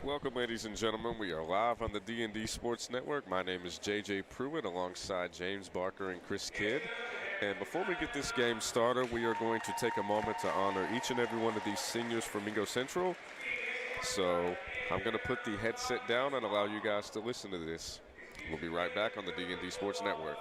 Welcome, ladies and gentlemen. We are live on the D&D Sports Network. My name is JJ Pruitt alongside James Barker and Chris Kidd. And before we get this game started, we are going to take a moment to honor each and every one of these seniors from Mingo Central. So I'm going to put the headset down and allow you guys to listen to this. We'll be right back on the D&D Sports Network.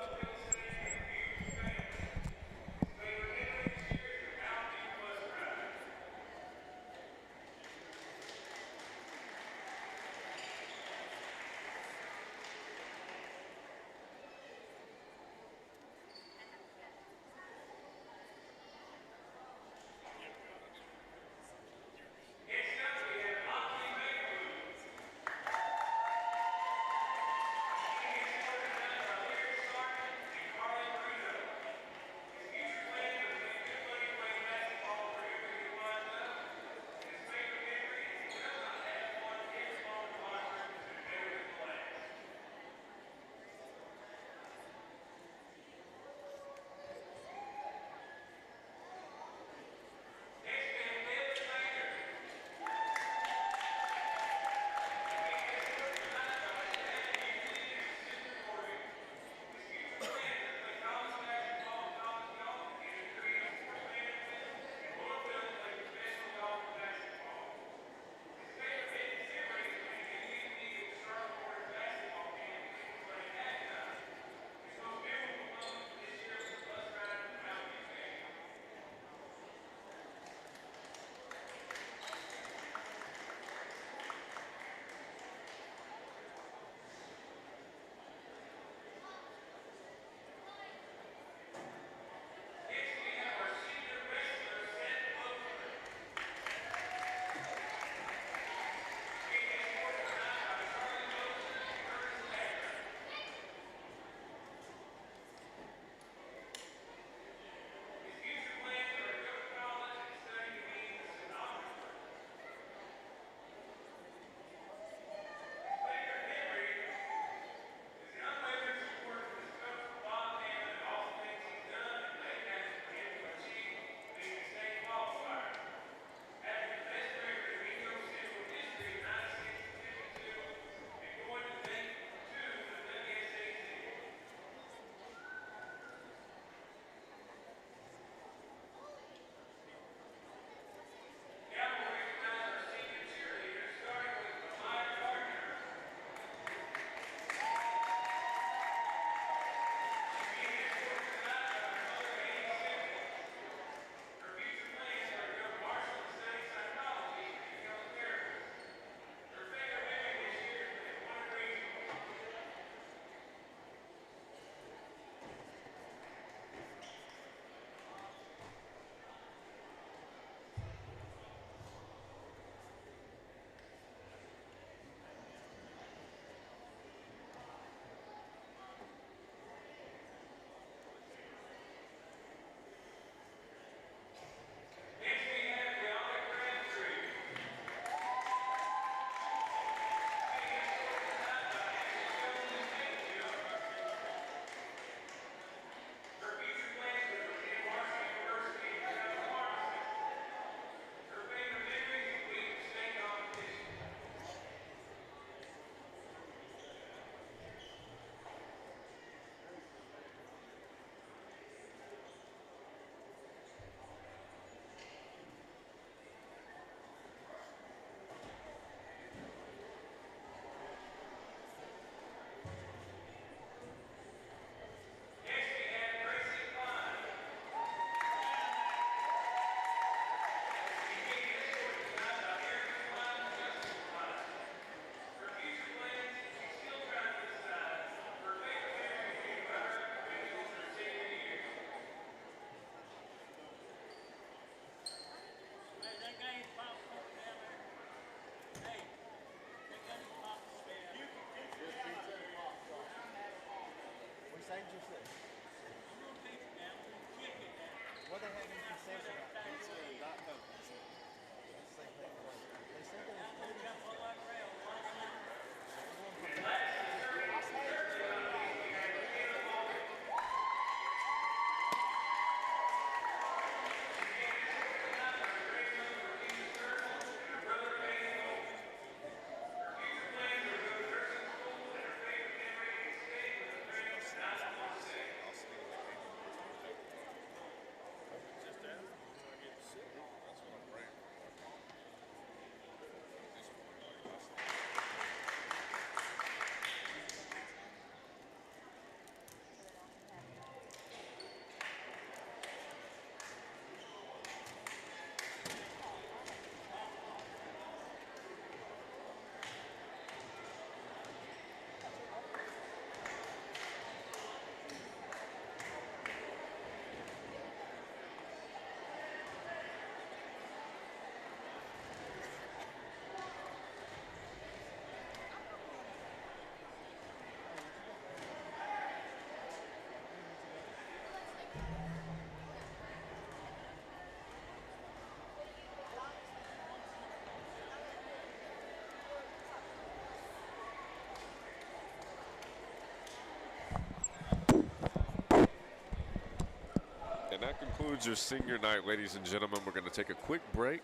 concludes your senior night, ladies and gentlemen. We're going to take a quick break,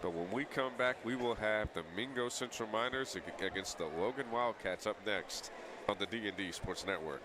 but when we come back, we will have the Mingo Central Miners against the Logan Wildcats up next on the D&D Sports Network.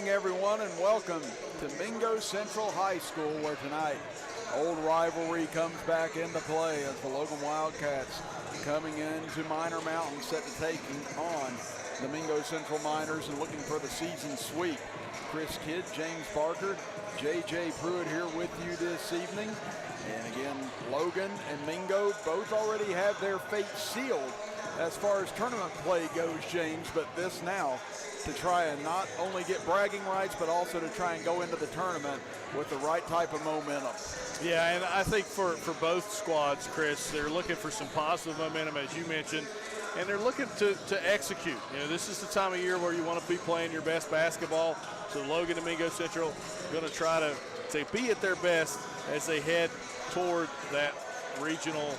evening, everyone, and welcome to Mingo Central High School, where tonight old rivalry comes back into play as the Logan Wildcats coming into Minor Mountain, set to taking on the Mingo Central Miners and looking for the season sweep. Chris Kidd, James Barker, J.J. Pruitt here with you this evening. And again, Logan and Mingo both already have their fate sealed as far as tournament play goes, James, but this now to try and not only get bragging rights, but also to try and go into the tournament with the right type of momentum. Yeah, and I think for both squads, Chris, they're looking for some positive momentum, as you mentioned, and they're looking to execute. You know, this is the time of year where you want to be playing your best basketball. So Logan and Mingo Central are going to try to be at their best as they head toward that regional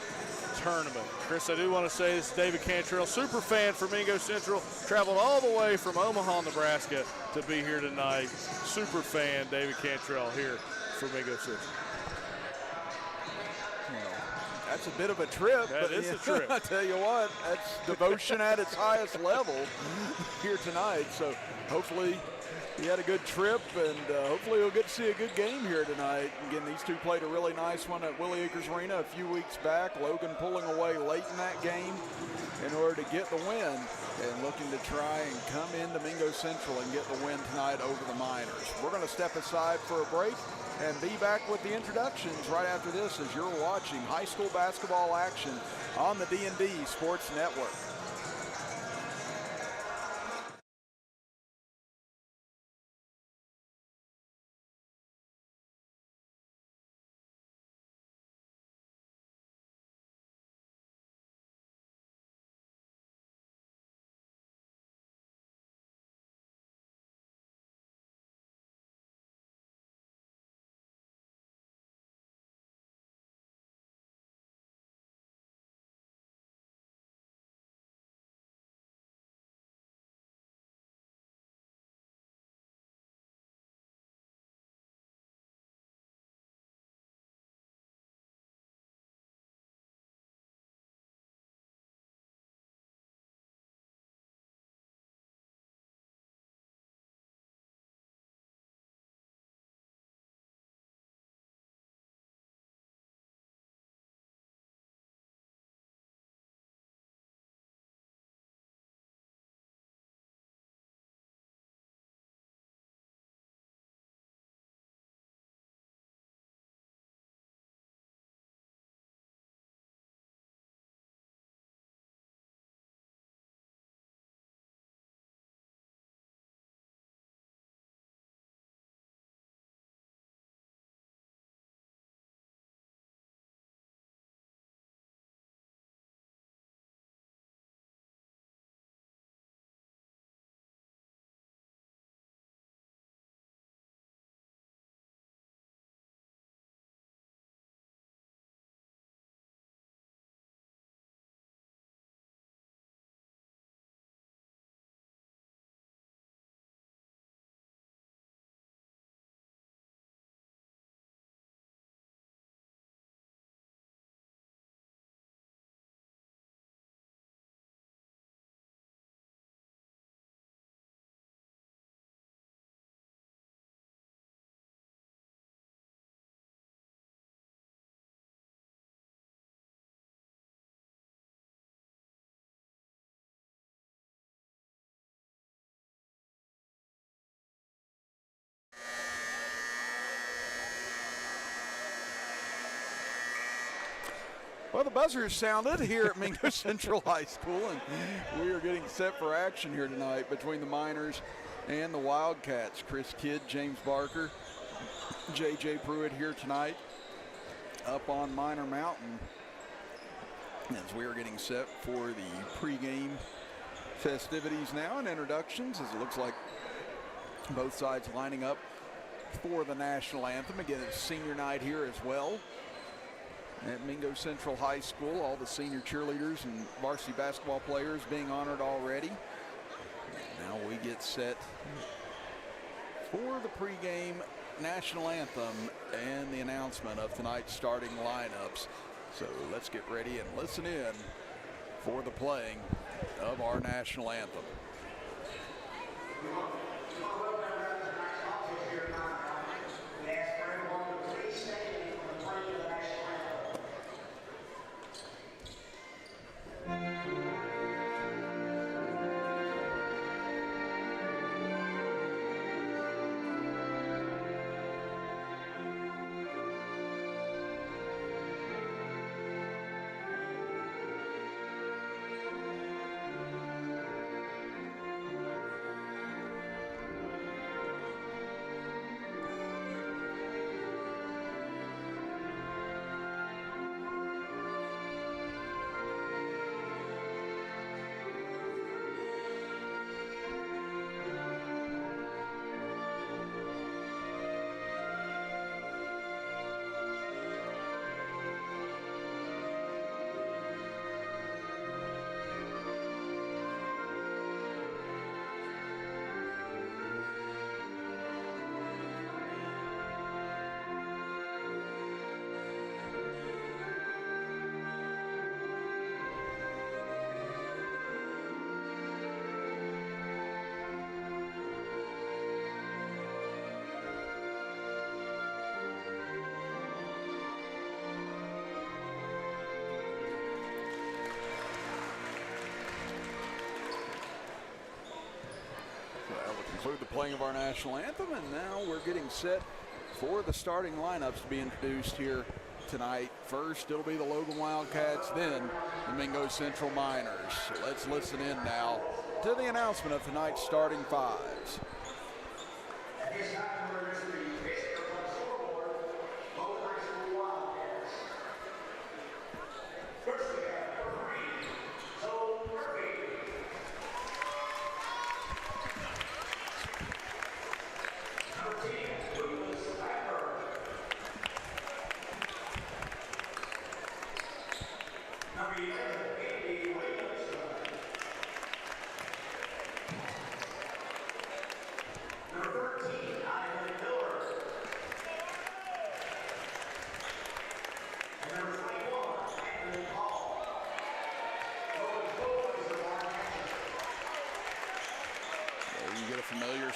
tournament. Chris, I do want to say this is David Cantrell, super fan for Mingo Central, traveled all the way from Omaha, Nebraska to be here tonight. Super fan, David Cantrell here for Mingo Central. That's a bit of a trip. That is a trip. I tell you what, that's devotion at its highest level here tonight. So hopefully he had a good trip, and hopefully we'll get to see a good game here tonight. Again, these two played a really nice one at Willie Acres Arena a few weeks back. Logan pulling away late in that game in order to get the win, and looking to try and come into Mingo Central and get the win tonight over the Miners. We're going to step aside for a break and be back with the introductions right after this as you're watching high school basketball action on the D&D Sports Network. Well, the buzzer sounded here at Mingo Central High School, and we are getting set for action here tonight between the Miners and the Wildcats. Chris Kidd, James Barker, J.J. Pruitt here tonight up on Minor Mountain as we are getting set for the pregame festivities now and introductions, as it looks like both sides lining up for the national anthem. Again, it's senior night here as well at Mingo Central High School. All the senior cheerleaders and varsity basketball players being honored already. Now we get set for the pregame national anthem and the announcement of tonight's starting lineups. So let's get ready and listen in for the playing of our national anthem. conclude the playing of our national anthem, and now we're getting set for the starting lineups to be introduced here tonight. First, it'll be the Logan Wildcats, then the Mingo Central Miners. So let's listen in now to the announcement of tonight's starting fives.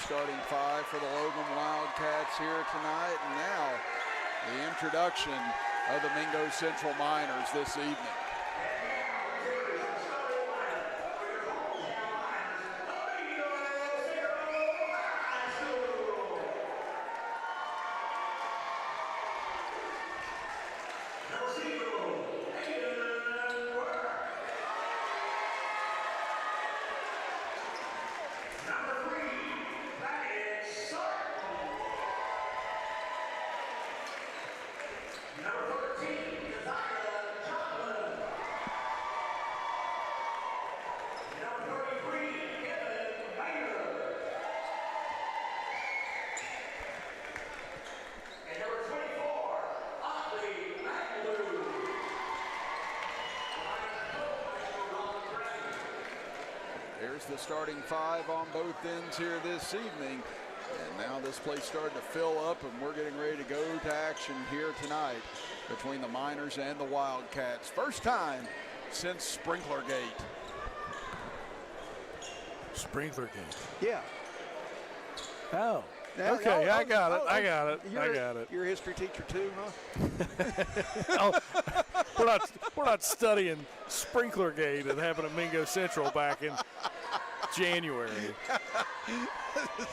Starting five for the Logan Wildcats here tonight, and now the introduction of the Mingo Central Miners this evening. The starting five on both ends here this evening, and now this place starting to fill up, and we're getting ready to go to action here tonight between the Miners and the Wildcats. First time since Sprinklergate. Sprinklergate. Yeah. Oh. Okay, I got it. You're a history teacher too, Oh, huh? we're not studying Sprinklergate that happened at Mingo Central back in January.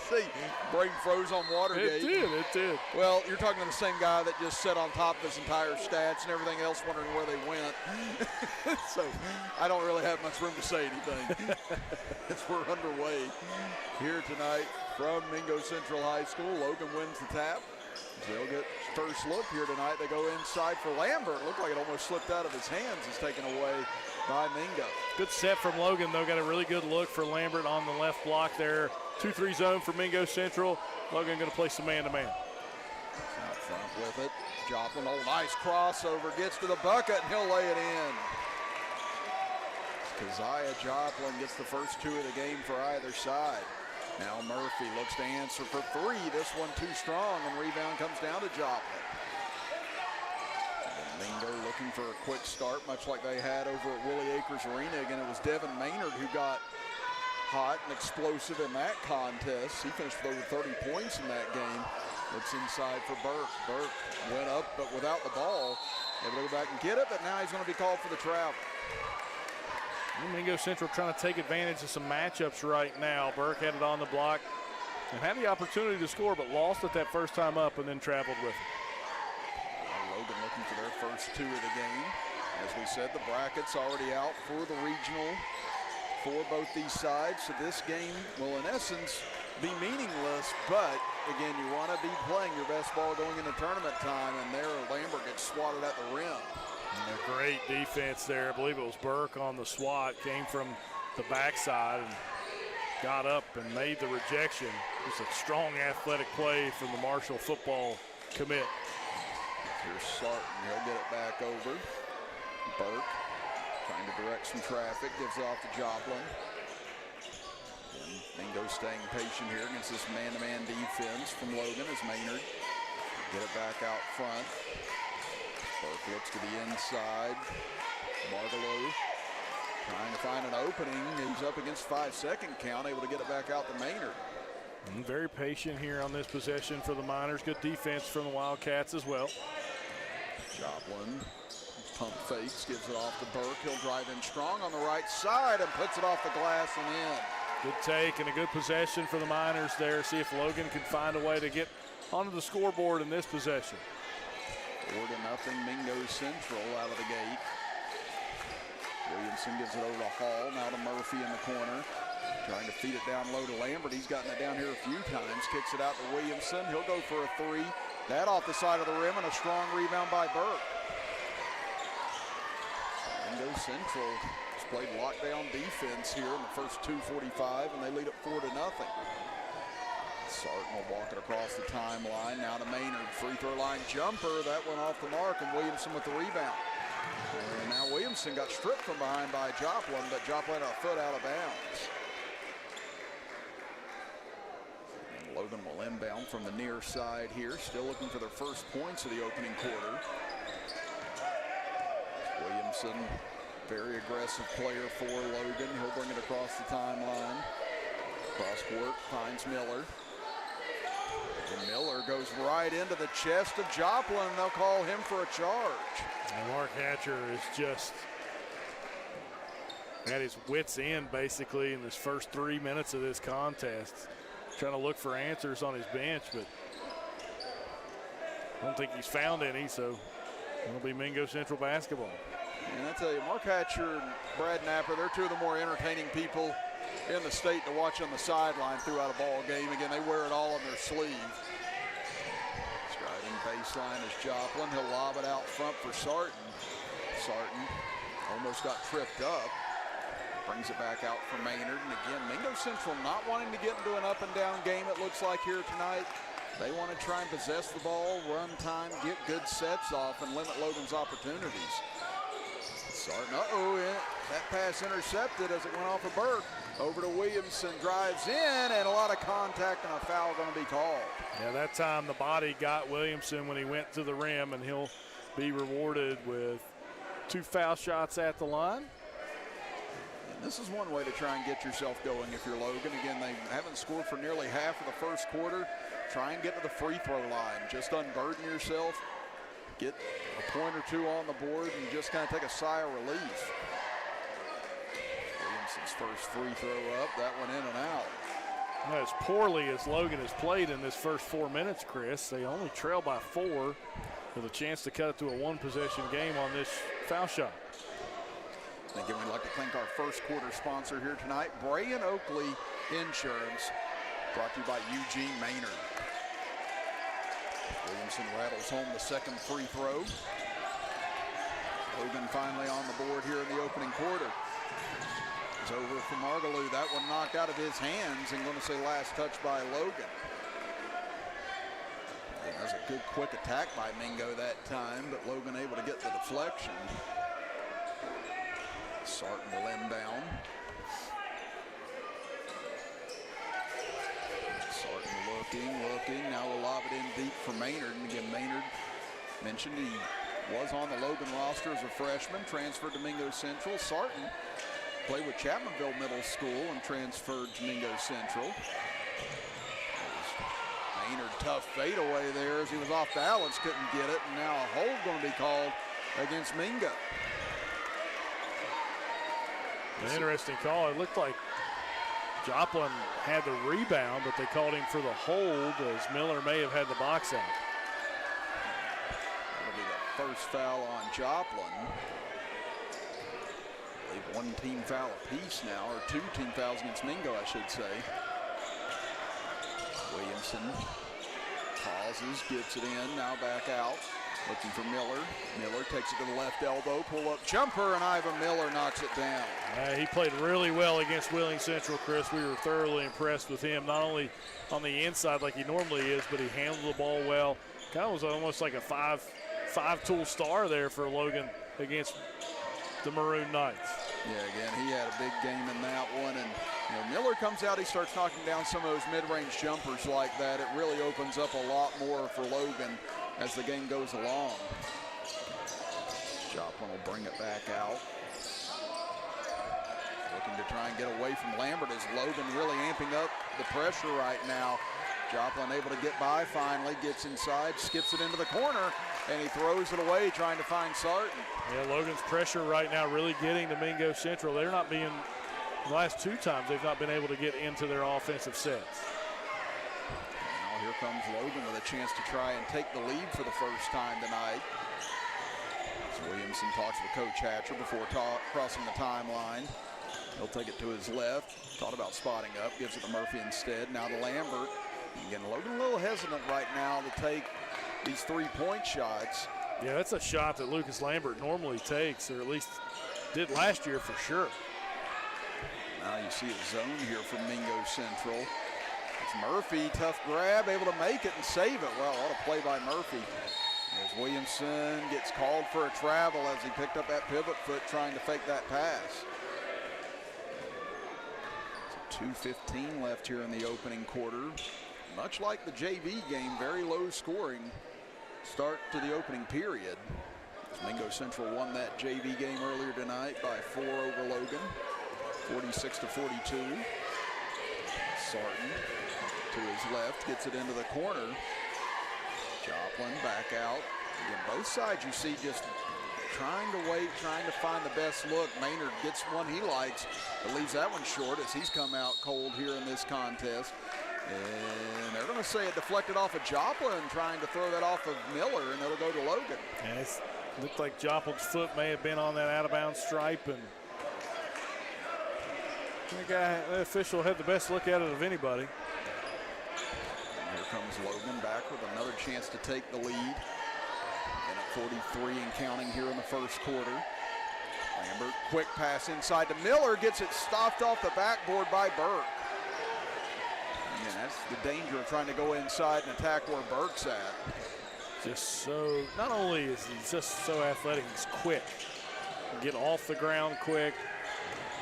See, brain froze on Watergate. It did. Well, you're talking to the same guy that just sat on top of his entire stats and everything else, wondering where they went. So I don't really have much room to say anything. As we're underway here tonight from Mingo Central High School. Logan wins the tap. They'll get first look here tonight. They go inside for Lambert. Looked like it almost slipped out of his hands. It's taken away by Mingo. Good set from Logan, though. Got a really good look for Lambert on the left block there. 2-3 zone for Mingo Central. Logan going to play some man-to-man. Out front with it. Joplin, oh, nice crossover. Gets to the bucket, and he'll lay it in. Keziah Joplin gets the first two of the game for either side. Now Murphy looks to answer for three. This one too strong, and rebound comes down to Joplin. And Mingo looking for a quick start, much like they had over at Willie Acres Arena. Again, it was Devin Maynard who got hot and explosive in that contest. He finished with over 30 points in that game. Looks inside for Burke. Burke went up, but without the ball. Able to go back and get it, but now he's going to be called for the travel. Mingo Central trying to take advantage of some matchups right now. Burke had it on the block and had the opportunity to score, but lost it that first time up and then traveled with it. Logan looking for their first two of the game. As we said, the bracket's already out for the regional for both these sides. So this game will, in essence, be meaningless, but again, you want to be playing your best ball going into tournament time, and there Lambert gets swatted at the rim. A great defense there. I believe it was Burke on the swat. Came from the backside and got up and made the rejection. Just a strong athletic play from the Marshall football commit. Here's Sarton. He'll get it back over. Burke trying to direct some traffic. Gives it off to Joplin. And Mingo staying patient here against this man-to-man defense from Logan as Maynard get it back out front. Burke looks to the inside. Bargalow trying to find an opening. He's up against 5-second count, able to get it back out to Maynard. And very patient here on this possession for the Miners. Good defense from the Wildcats as well. Joplin pump fakes, gives it off to Burke. He'll drive in strong on the right side and puts it off the glass and in. Good take and a good possession for the Miners there. See if Logan can find a way to get onto the scoreboard in this possession. 4-0 Mingo Central out of the gate. Williamson gives it over to Hall, now to Murphy in the corner. Trying to feed it down low to Lambert. He's gotten it down here a few times. Kicks it out to Williamson. He'll go for a three. That off the side of the rim and a strong rebound by Burke. Mingo Central has played lockdown defense here in the first 2:45, and they lead it 4-0. Sarton will walk it across the timeline. Now to Maynard. Free throw line jumper. That went off the mark, and Williamson with the rebound. And now Williamson got stripped from behind by Joplin, but Joplin a foot out of bounds. And Logan will inbound from the near side here, still looking for their first points of the opening quarter. Williamson, very aggressive player for Logan. He'll bring it across the timeline. Cross court, finds Miller. And Miller goes right into the chest of Joplin. They'll call him for a charge. And Mark Hatcher is just at his wits' end basically in this first 3 minutes of this contest. Trying to look for answers on his bench, but I don't think he's found any, so it'll be Mingo Central basketball. And I tell you, Mark Hatcher and Brad Napper, they're two of the more entertaining people in the state to watch on the sideline throughout a ball game. Again, they wear it all on their sleeve. Driving baseline is Joplin. He'll lob it out front for Sarton. Sarton almost got tripped up. Brings it back out for Maynard. And again, Mingo Central not wanting to get into an up and down game, it looks like here tonight. They want to try and possess the ball, run time, get good sets off, and limit Logan's opportunities. Sarton, that pass intercepted as it went off of Burke. Over to Williamson, drives in, and a lot of contact and a foul going to be called. Yeah, that time the body got Williamson when he went to the rim, and he'll be rewarded with 2 foul shots at the line. And this is one way to try and get yourself going if you're Logan. Again, they haven't scored for nearly half of the first quarter. Try and get to the free throw line. Just unburden yourself. Get a point or two on the board and just kind of take a sigh of relief. Williamson's first free throw up, that one in and out. As poorly as Logan has played in this first 4 minutes, Chris, they only trail by 4 with a chance to cut it to a 1-possession game on this foul shot. Again, we'd like to thank our first quarter sponsor here tonight, Bray & Oakley Insurance, brought to you by Eugene Maynard. Williamson rattles home the second free throw. Logan finally on the board here in the opening quarter. It's over from Margaloo. That one knocked out of his hands and going to say last touch by Logan. And that was a good quick attack by Mingo that time, but Logan able to get the deflection. Sarton will inbound. Sarton looking. Now we'll lob it in deep for Maynard. And again, Maynard mentioned he was on the Logan roster as a freshman, transferred to Mingo Central. Sarton played with Chapmanville Middle School and transferred to Mingo Central. Maynard, tough fadeaway there as he was off balance, couldn't get it. And now a hold going to be called against Mingo. An interesting call. It looked like Joplin had the rebound, but they called him for the hold as Miller may have had the box out. That'll be the first foul on Joplin. I believe 1 team foul apiece now, or 2 team fouls against Mingo, I should say. Williamson pauses, gets it in, now back out. Looking for Miller. Miller takes it to the left elbow, pull-up jumper, and Ivan Miller knocks it down. He played really well against Wheeling Central, Chris. We were thoroughly impressed with him, not only on the inside like he normally is, but he handled the ball well. Kind of was almost like a five-tool star there for Logan against the Maroon Knights. Yeah, again, he had a big game in that one. And Miller comes out, he starts knocking down some of those mid-range jumpers like that. It really opens up a lot more for Logan as the game goes along. Joplin will bring it back out. Looking to try and get away from Lambert as Logan really amping up the pressure right now. Joplin able to get by finally, gets inside, skips it into the corner, and he throws it away trying to find Sarton. Yeah, Logan's pressure right now really getting to Mingo Central. They're not being The last 2 times they've not been able to get into their offensive sets. Now here comes Logan with a chance to try and take the lead for the first time tonight. As Williamson talks with Coach Hatcher before crossing the timeline. He'll take it to his left. Thought about spotting up, gives it to Murphy instead. Now to Lambert. Again, Logan a little hesitant right now to take these 3-point shots. Yeah, that's a shot that Lucas Lambert normally takes, or at least did last year for sure. Now you see a zone here from Mingo Central. It's Murphy, tough grab, able to make it and save it. Well, what a play by Murphy. As Williamson gets called for a travel as he picked up that pivot foot trying to fake that pass. 2:15 left here in the opening quarter. Much like the JV game, very low scoring start to the opening period. Mingo Central won that JV game earlier tonight by 4 over Logan, 46-42. Sarton to his left, gets it into the corner. Joplin back out. Again, both sides you see just trying to wait, trying to find the best look. Maynard gets one he likes, but leaves that one short as he's come out cold here in this contest. And they're going to say it deflected off of Joplin, trying to throw that off of Miller, and it'll go to Logan. Yeah, it looked like Joplin's foot may have been on that out-of-bounds stripe, and the official had the best look at it of anybody. And here comes Logan back with another chance to take the lead. And at 43 and counting here in the first quarter. Lambert, quick pass inside to Miller, gets it stopped off the backboard by Burke. And that's the danger of trying to go inside and attack where Burke's at. Just so, not only is he just so athletic, he's quick. Get off the ground quick,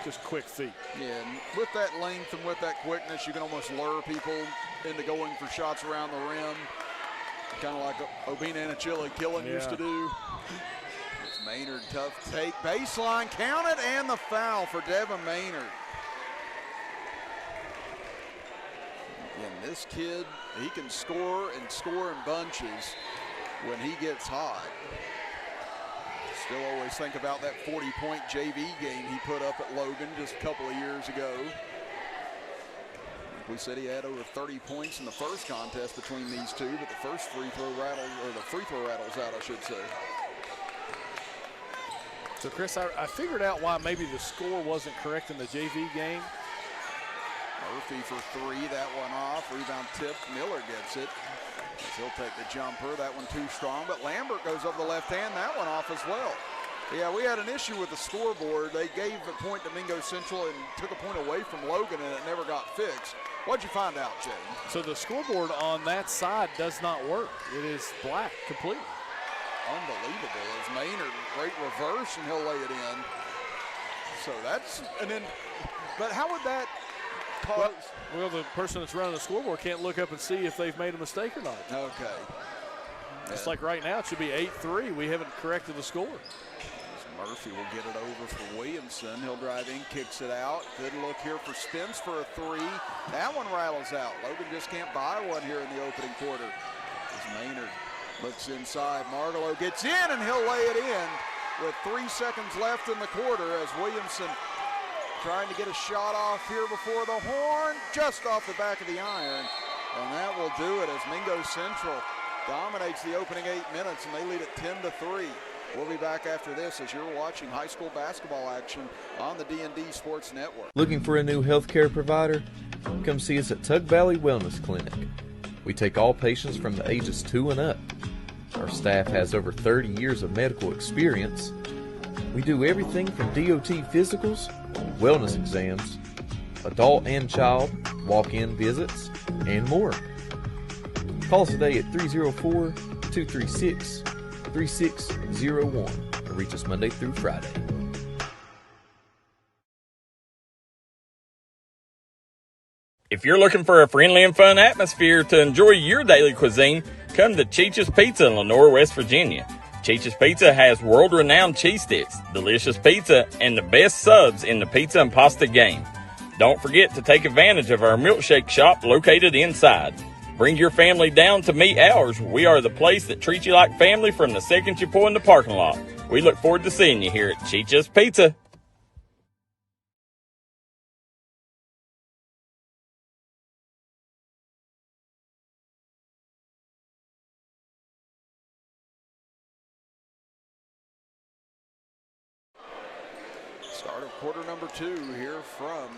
just quick feet. Yeah, and with that length and with that quickness, you can almost lure people into going for shots around the rim. Kind of like Obina Anachilla Killen used to do. It's Maynard, tough take, baseline, count it, and the foul for Devin Maynard. Again, this kid, he can score and score in bunches when he gets hot. Still always think about that 40-point JV game he put up at Logan just a couple of years ago. We said he had over 30 points in the first contest between these two, but the first free throw rattles out, I should say. So, Chris, I figured out why maybe the score wasn't correct in the JV game. Murphy for 3, that one off. Rebound tip, Miller gets it. He'll take the jumper, that one too strong, but Lambert goes up the left hand, that one off as well. Yeah, we had an issue with the scoreboard. They gave a point to Mingo Central and took a point away from Logan, and it never got fixed. What'd you find out, Jay? So the scoreboard on that side does not work. It is black completely. Unbelievable. As Maynard, great reverse, and he'll lay it in. So that's, and then, but how would that cause? Well, the person that's running the scoreboard can't look up and see if they've made a mistake or not. Okay. It's like right now it should be 8-3. We haven't corrected the score. Murphy will get it over for Williamson. He'll drive in, kicks it out. Good look here for Spence for a 3. That one rattles out. Logan just can't buy one here in the opening quarter. As Maynard looks inside. Margalo gets in, and he'll lay it in with 3 seconds left in the quarter as Williamson trying to get a shot off here before the horn, just off the back of the iron. And that will do it as Mingo Central dominates the opening 8 minutes, and they lead it 10-3. We'll be back after this as you're watching high school basketball action on the D&D Sports Network. Looking for a new healthcare provider? Come see us at Tug Valley Wellness Clinic. We take all patients from the ages 2 and up. Our staff has over 30 years of medical experience. We do everything from DOT physicals, wellness exams, adult and child, walk-in visits, and more. Call us today at 304-236-3601 or reach us Monday through Friday. If you're looking for a friendly and fun atmosphere to enjoy your daily cuisine, come to Cheech's Pizza in Lenore, West Virginia. Cheech's Pizza has world-renowned cheese sticks, delicious pizza, and the best subs in the pizza and pasta game. Don't forget to take advantage of our milkshake shop located inside. Bring your family down to meet ours. We are the place that treats you like family from the second you pull in the parking lot. We look forward to seeing you here at Cheech's Pizza. Start of quarter number 2 here from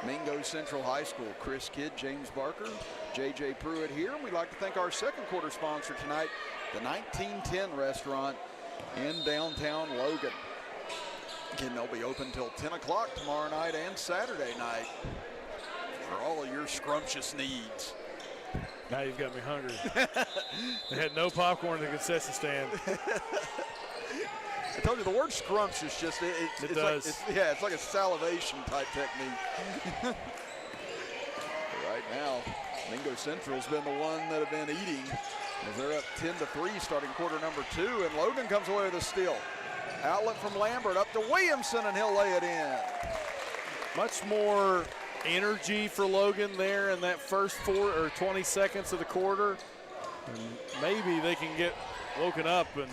Mingo Central High School. Chris Kidd, James Barker, J.J. Pruitt here. And we'd like to thank our second quarter sponsor tonight, the 1910 Restaurant in downtown Logan. Again, they'll be open till 10 o'clock tomorrow night and Saturday night for all of your scrumptious needs. Now you've got me hungry. They had no popcorn in the concession stand. I told you the word scrumptious just It it's does. Like, it's like a salivation type technique. Right now, Mingo Central's been the one that have been eating as they're up 10-3 starting quarter number 2, and Logan comes away with a steal. Outlet from Lambert up to Williamson, and he'll lay it in. Much more energy for Logan there in that first 4 or 20 seconds of the quarter. And maybe they can get woken up and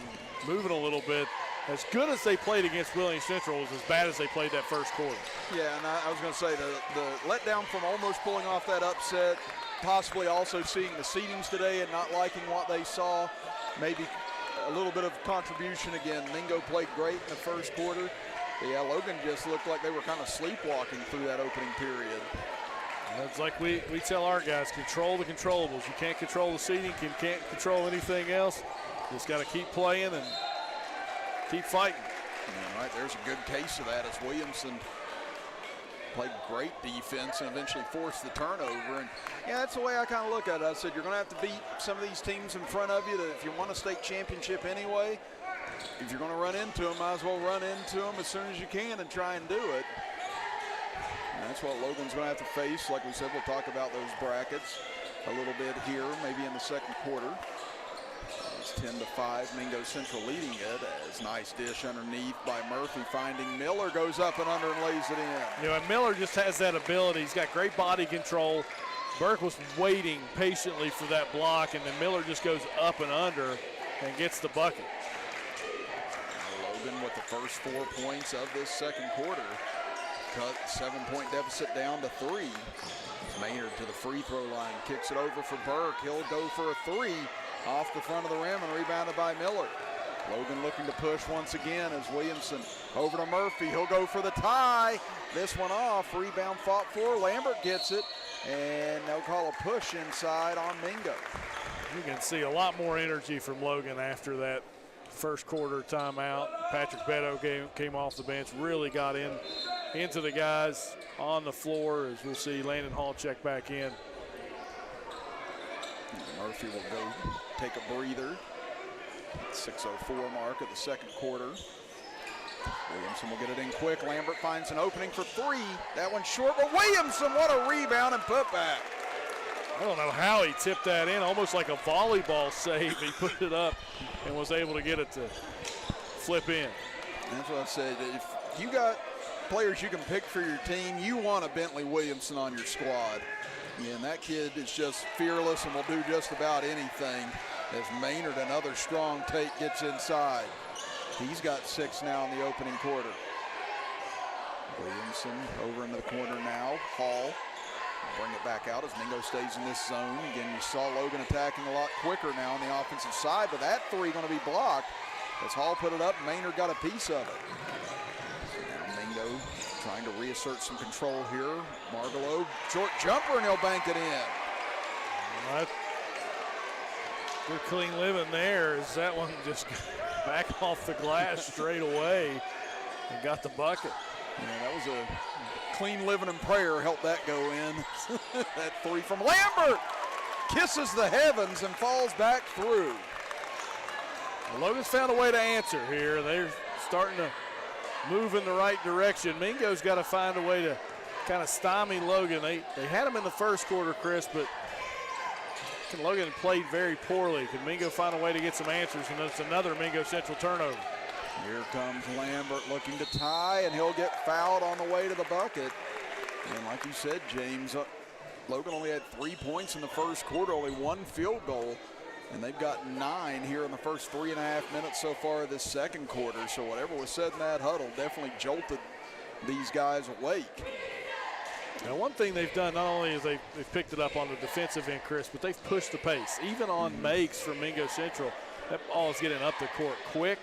moving a little bit. As good as they played against Williams Central was as bad as they played that first quarter. Yeah, and I was going to say the letdown from almost pulling off that upset, possibly also seeing the seedings today and not liking what they saw, maybe a little bit of contribution again. Mingo played great in the first quarter. But yeah, Logan just looked like they were kind of sleepwalking through that opening period. It's like we tell our guys, control the controllables. You can't control the seeding, you can't control anything else. Just got to keep playing and keep fighting. Yeah, right, there's a good case of that as Williamson played great defense and eventually forced the turnover. And yeah, that's the way I kind of look at it. I said you're going to have to beat some of these teams in front of you if you want a state championship anyway. If you're going to run into them, might as well run into them as soon as you can and try and do it. And that's what Logan's going to have to face. Like we said, we'll talk about those brackets a little bit here, maybe in the second quarter. It's 10-5, Mingo Central leading it as nice dish underneath by Murphy, finding Miller, goes up and under and lays it in. You know, and Miller just has that ability. He's got great body control. Burke was waiting patiently for that block, and then Miller just goes up and under and gets the bucket. Logan with the first 4 points of this second quarter. Cut 7-point deficit down to 3. Maynard to the free throw line, kicks it over for Burke. He'll go for a 3 off the front of the rim and rebounded by Miller. Logan looking to push once again as Williamson over to Murphy. He'll go for the tie. This one off. Rebound fought for. Lambert gets it, and they'll call a push inside on Mingo. You can see a lot more energy from Logan after that first quarter timeout. Patrick Beto came off the bench, really got into the guys on the floor, as we'll see Landon Hall check back in. Murphy will go take a breather. 6:04 mark of the second quarter. Williamson will get it in quick. Lambert finds an opening for 3. That one's short, but Williamson, what a rebound and putback. I don't know how he tipped that in, almost like a volleyball save. He put it up and was able to get it to flip in. That's what I said. If you got players you can pick for your team, you want a Bentley Williamson on your squad. Yeah, and that kid is just fearless and will do just about anything as Maynard, another strong take, gets inside. He's got 6 now in the opening quarter. Williamson over into the corner now. Hall bring it back out as Mingo stays in this zone. Again, you saw Logan attacking a lot quicker now on the offensive side, but that 3 going to be blocked as Hall put it up. Maynard got a piece of it. Now Mingo trying to reassert some control here. Margolo, short jumper, and he'll bank it in. All right. Good clean living there as that one just back off the glass straight away and got the bucket. Yeah, that was a clean living and prayer helped that go in. That 3 from Lambert kisses the heavens and falls back through. Well, Logan's found a way to answer here. They're starting to move in the right direction. Mingo's got to find a way to kind of stymie Logan. They had him in the first quarter, Chris, but Logan played very poorly. Can Mingo find a way to get some answers? And it's another Mingo Central turnover. Here comes Lambert looking to tie, and he'll get fouled on the way to the bucket. And like you said, James, Logan only had 3 points in the first quarter, only 1 field goal. And they've got 9 here in the first 3.5 minutes so far of this second quarter. So whatever was said in that huddle definitely jolted these guys awake. Now, one thing they've done, not only is they've picked it up on the defensive end, Chris, but they've pushed the pace. Even on makes from Mingo Central, that ball is getting up the court quick.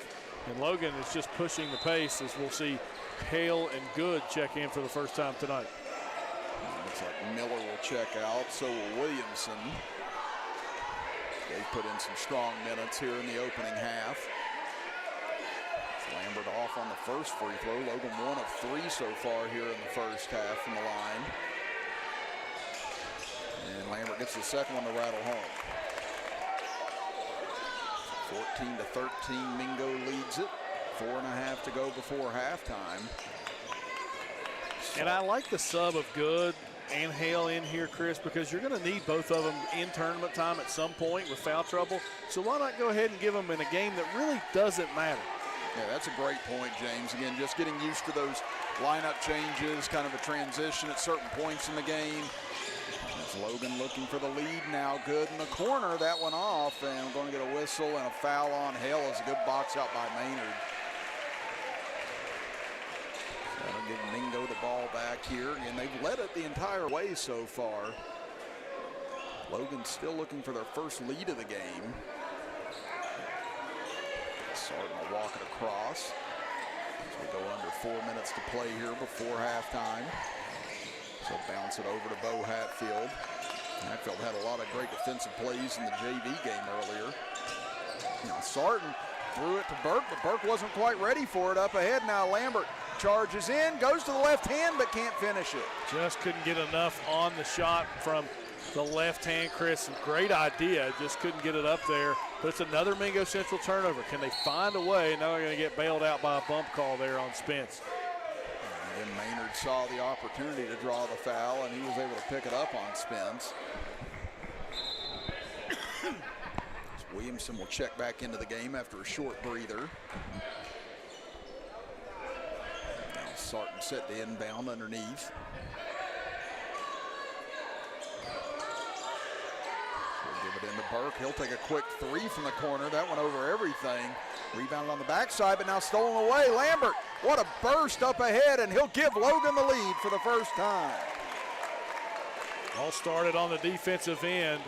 And Logan is just pushing the pace, as we'll see Hale and Good check in for the first time tonight. Looks like Miller will check out, so will Williamson. They've put in some strong minutes here in the opening half. Lambert off on the first free throw. Logan 1 of 3 so far here in the first half from the line. And Lambert gets the second one to rattle home. 14-13, Mingo leads it. 4.5 to go before halftime. And I like the sub of Good and Hale in here, Chris, because you're going to need both of them in tournament time at some point with foul trouble. So why not go ahead and give them in a game that really doesn't matter? Yeah, that's a great point, James. Again, just getting used to those lineup changes, kind of a transition at certain points in the game. It's Logan looking for the lead now. Good in the corner. That went off, and we're going to get a whistle and a foul on Hale. As a good box out by Maynard. That'll give Mingo the ball back here, and they've led it the entire way so far. Logan's still looking for their first lead of the game. Sarton will walk it across. As we go under 4 minutes to play here before halftime. So bounce it over to Bo Hatfield. Hatfield had a lot of great defensive plays in the JV game earlier. Now Sarton threw it to Burke, but Burke wasn't quite ready for it. Up ahead now, Lambert charges in, goes to the left hand, but can't finish it. Just couldn't get enough on the shot from the left hand, Chris. Great idea, just couldn't get it up there. But it's another Mingo Central turnover. Can they find a way? Now they're going to get bailed out by a bump call there on Spence. And then Maynard saw the opportunity to draw the foul, and he was able to pick it up on Spence. Williamson will check back into the game after a short breather. Now Sarton set to inbound underneath. Give it into Burke. He'll take a quick three from the corner. That went over everything. Rebounded on the backside, but now stolen away. Lambert, what a burst up ahead, and he'll give Logan the lead for the first time. All started on the defensive end.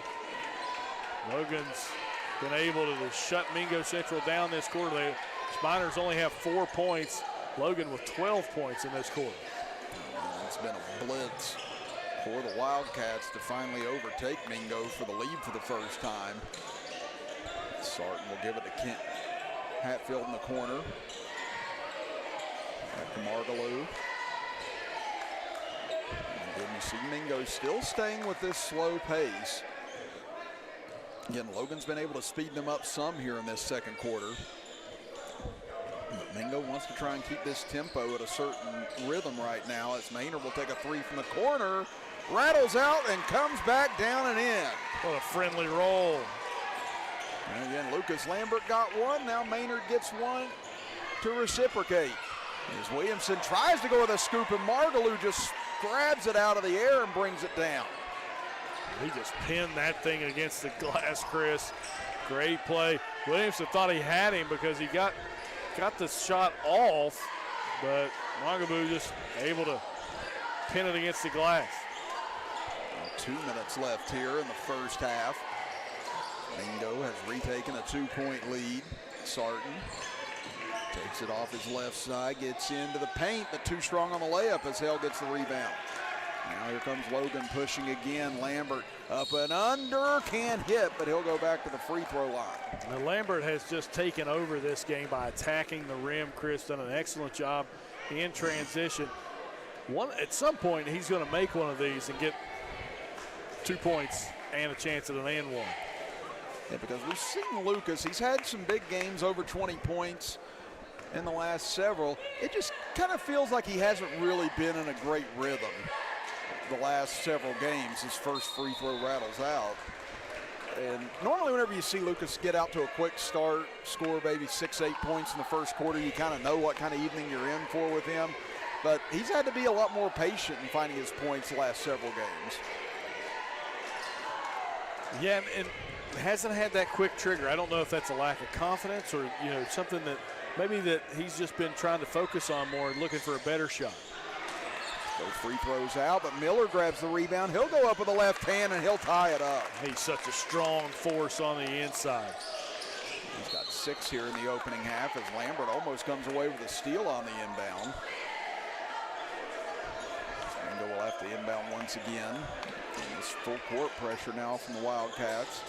Logan's been able to shut Mingo Central down this quarter. The Miners only have 4 points. Logan with 12 points in this quarter. It's been a blitz for the Wildcats to finally overtake Mingo for the lead for the first time. Sarton will give it to Kent Hatfield in the corner. Back to Margaloo. And you see Mingo still staying with this slow pace. Again, Logan's been able to speed them up some here in this second quarter. But Mingo wants to try and keep this tempo at a certain rhythm right now, as Maynard will take a three from the corner, rattles out and comes back down and in. What a friendly roll. And again, Lucas Lambert got one. Now Maynard gets one to reciprocate. As Williamson tries to go with a scoop, and Margaloo just grabs it out of the air and brings it down. He just pinned that thing against the glass, Chris. Great play. Williamson thought he had him because he got the shot off, but Margaloo just able to pin it against the glass. 2 minutes left here in the first half. Mingo has retaken a 2-point lead. Sarton takes it off his left side, gets into the paint, but too strong on the layup as Hale gets the rebound. Now here comes Logan pushing again. Lambert up and under, can't hit, but he'll go back to the free throw line. Now Lambert has just taken over this game by attacking the rim. Chris done an excellent job in transition. At some point, he's going to make one of these and get 2 points and a chance at an and one. Yeah, because we've seen Lucas, he's had some big games over 20 points in the last several. It just kind of feels like he hasn't really been in a great rhythm the last several games. His first free throw rattles out. And normally whenever you see Lucas get out to a quick start, score maybe 6-8 points in the first quarter, you kind of know what kind of evening you're in for with him. But he's had to be a lot more patient in finding his points the last several games. Yeah, and hasn't had that quick trigger. I don't know if that's a lack of confidence or, something that maybe that he's just been trying to focus on more and looking for a better shot. Both free throws out, but Miller grabs the rebound. He'll go up with the left hand and he'll tie it up. He's such a strong force on the inside. He's got 6 here in the opening half as Lambert almost comes away with a steal on the inbound. Mingo will have to inbound once again. And this full court pressure now from the Wildcats.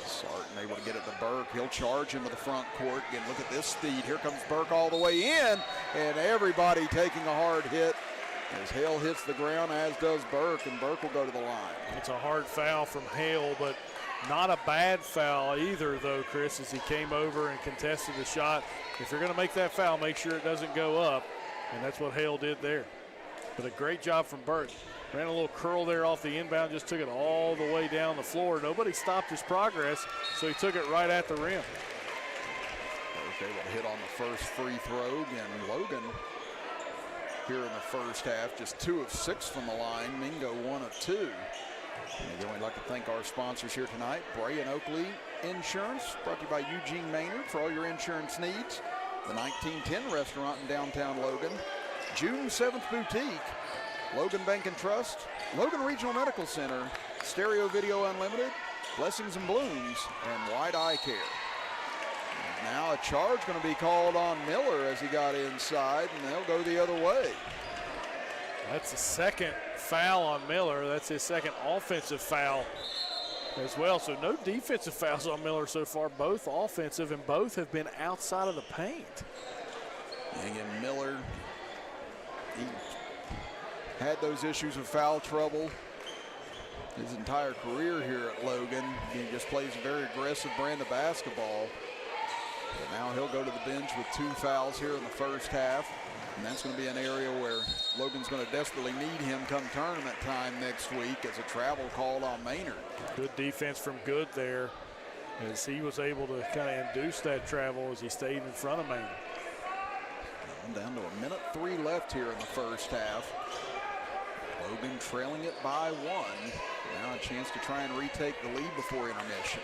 Sarton able to get it to Burke. He'll charge into the front court. Again, look at this speed. Here comes Burke all the way in, and everybody taking a hard hit as Hale hits the ground, as does Burke, and Burke will go to the line. It's a hard foul from Hale, but not a bad foul either, though, Chris, as he came over and contested the shot. If you're going to make that foul, make sure it doesn't go up, and that's what Hale did there. But a great job from Burke. Ran a little curl there off the inbound, just took it all the way down the floor. Nobody stopped his progress, so he took it right at the rim. Burke able to hit on the first free throw. Again, Logan here in the first half, just 2 of 6 from the line. Mingo 1 of 2. And again, we'd like to thank our sponsors here tonight. Bray and Oakley Insurance, brought to you by Eugene Maynard for all your insurance needs. The 1910 restaurant in downtown Logan. June 7th Boutique. Logan Bank and Trust. Logan Regional Medical Center. Stereo Video Unlimited. Blessings and Blooms. And Wide Eye Care. Now a charge going to be called on Miller as he got inside, and they'll go the other way. That's the second foul on Miller. That's his second offensive foul as well. So no defensive fouls on Miller so far, both offensive, and both have been outside of the paint. And again, Miller, he had those issues of foul trouble his entire career here at Logan. He just plays a very aggressive brand of basketball. But now he'll go to the bench with 2 fouls here in the first half. And that's going to be an area where Logan's going to desperately need him come tournament time next week as a travel called on Maynard. Good defense from Good there as he was able to kind of induce that travel as he stayed in front of Maynard. Down to 1:03 left here in the first half. Logan trailing it by 1. Now a chance to try and retake the lead before intermission.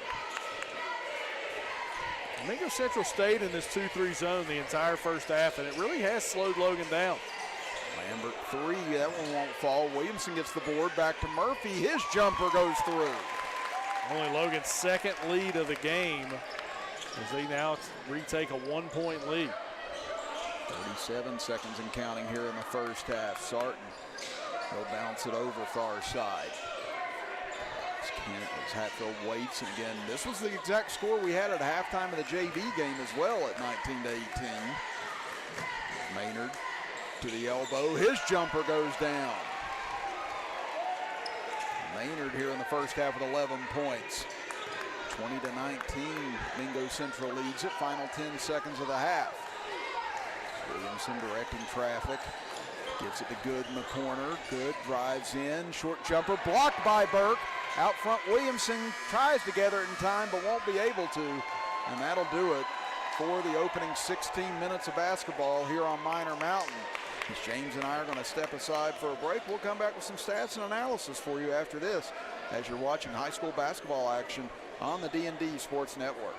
Mingo Central stayed in this 2-3 zone the entire first half, and it really has slowed Logan down. Lambert 3, that one won't fall. Williamson gets the board, back to Murphy. His jumper goes through. Only Logan's second lead of the game as they now retake a 1-point lead. 37 seconds and counting here in the first half. Sarton, he'll bounce it over far side. As Hatfield waits, and again, this was the exact score we had at halftime of the JV game as well at 19-18. Maynard to the elbow. His jumper goes down. Maynard here in the first half with 11 points. 20-19, Mingo Central leads it. Final 10 seconds of the half. Williamson directing traffic. Gives it to Good in the corner. Good drives in. Short jumper blocked by Burke. Out front, Williamson tries to gather it in time but won't be able to. And that'll do it for the opening 16 minutes of basketball here on Minor Mountain. As James and I are going to step aside for a break, we'll come back with some stats and analysis for you after this as you're watching high school basketball action on the D&D Sports Network.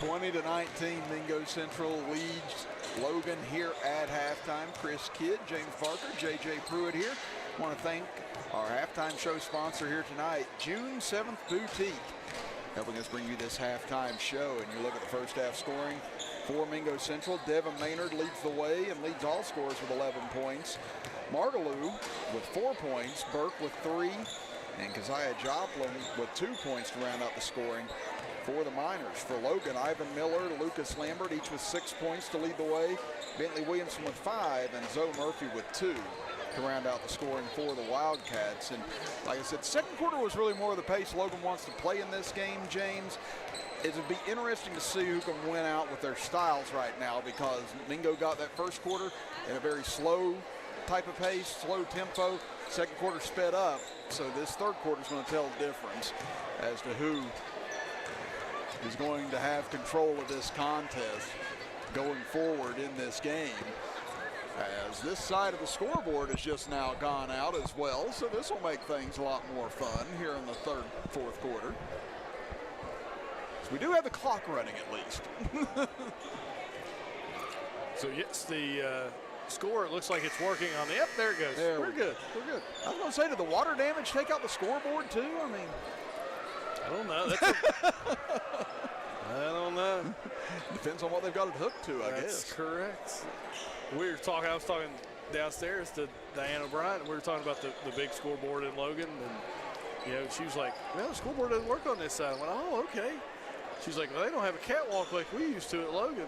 20-19, Mingo Central leads Logan here at halftime. Chris Kidd, James Barker, J.J. Pruitt here. I want to thank our halftime show sponsor here tonight, June 7th Boutique, helping us bring you this halftime show. And you look at the first half scoring for Mingo Central. Devin Maynard leads the way and leads all scores with 11 points. Margaloo with 4 points, Burke with 3, and Keziah Joplin with 2 points to round out the scoring for the Miners. For Logan, Ivan Miller, Lucas Lambert, each with 6 points to lead the way. Bentley Williamson with 5, and Zoe Murphy with 2 to round out the scoring for the Wildcats. And like I said, second quarter was really more of the pace Logan wants to play in this game, James. It would be interesting to see who can win out with their styles right now, because Mingo got that first quarter in a very slow type of pace, slow tempo. Second quarter sped up, so this third quarter is going to tell the difference as to who is going to have control of this contest going forward in this game, as this side of the scoreboard has just now gone out as well, so this will make things a lot more fun here in the fourth quarter. So we do have the clock running at least. So yes, the score, it looks like it's working on the, yep, there it goes. We're good. We're good. I was going to say, did the water damage take out the scoreboard too? I mean, I don't know. I don't know. Depends on what they've got it hooked to, I guess. That's correct. I was talking downstairs to Diane O'Brien, and we were talking about the big scoreboard in Logan, and she was like, well, the scoreboard doesn't work on this side. I went, oh, okay. She's like, well, they don't have a catwalk like we used to at Logan.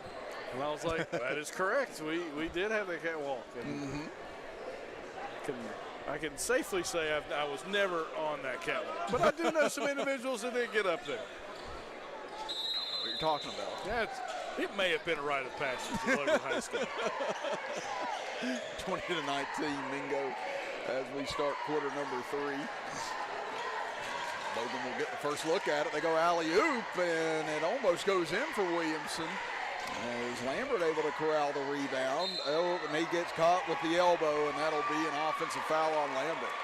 And I was like, that is correct. We did have the catwalk. And I can safely say I was never on that catwalk. But I do know some individuals that did get up there. What you're talking about. Yeah, it may have been a rite of passage to Logan High School. 20-19, Mingo, as we start quarter number 3. Logan will get the first look at it. They go alley-oop, and it almost goes in for Williamson. Is Lambert able to corral the rebound? Oh, and he gets caught with the elbow, and that'll be an offensive foul on Lambert.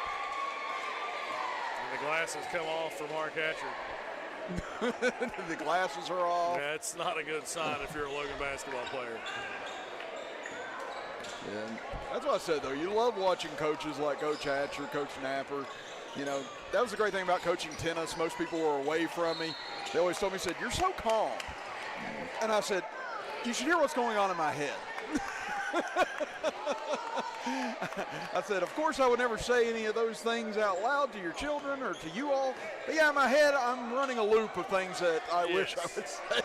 And the glasses come off for Mark Hatcher. The glasses are off. That's not a good sign if you're a Logan basketball player. And that's what I said, though. You love watching coaches like Coach Hatcher, Coach Napper. That was the great thing about coaching tennis. Most people were away from me. They always told me, said, you're so calm. And I said, you should hear what's going on in my head. I said, of course I would never say any of those things out loud to your children or to you all. But yeah, in my head, I'm running a loop of things that I wish I would say.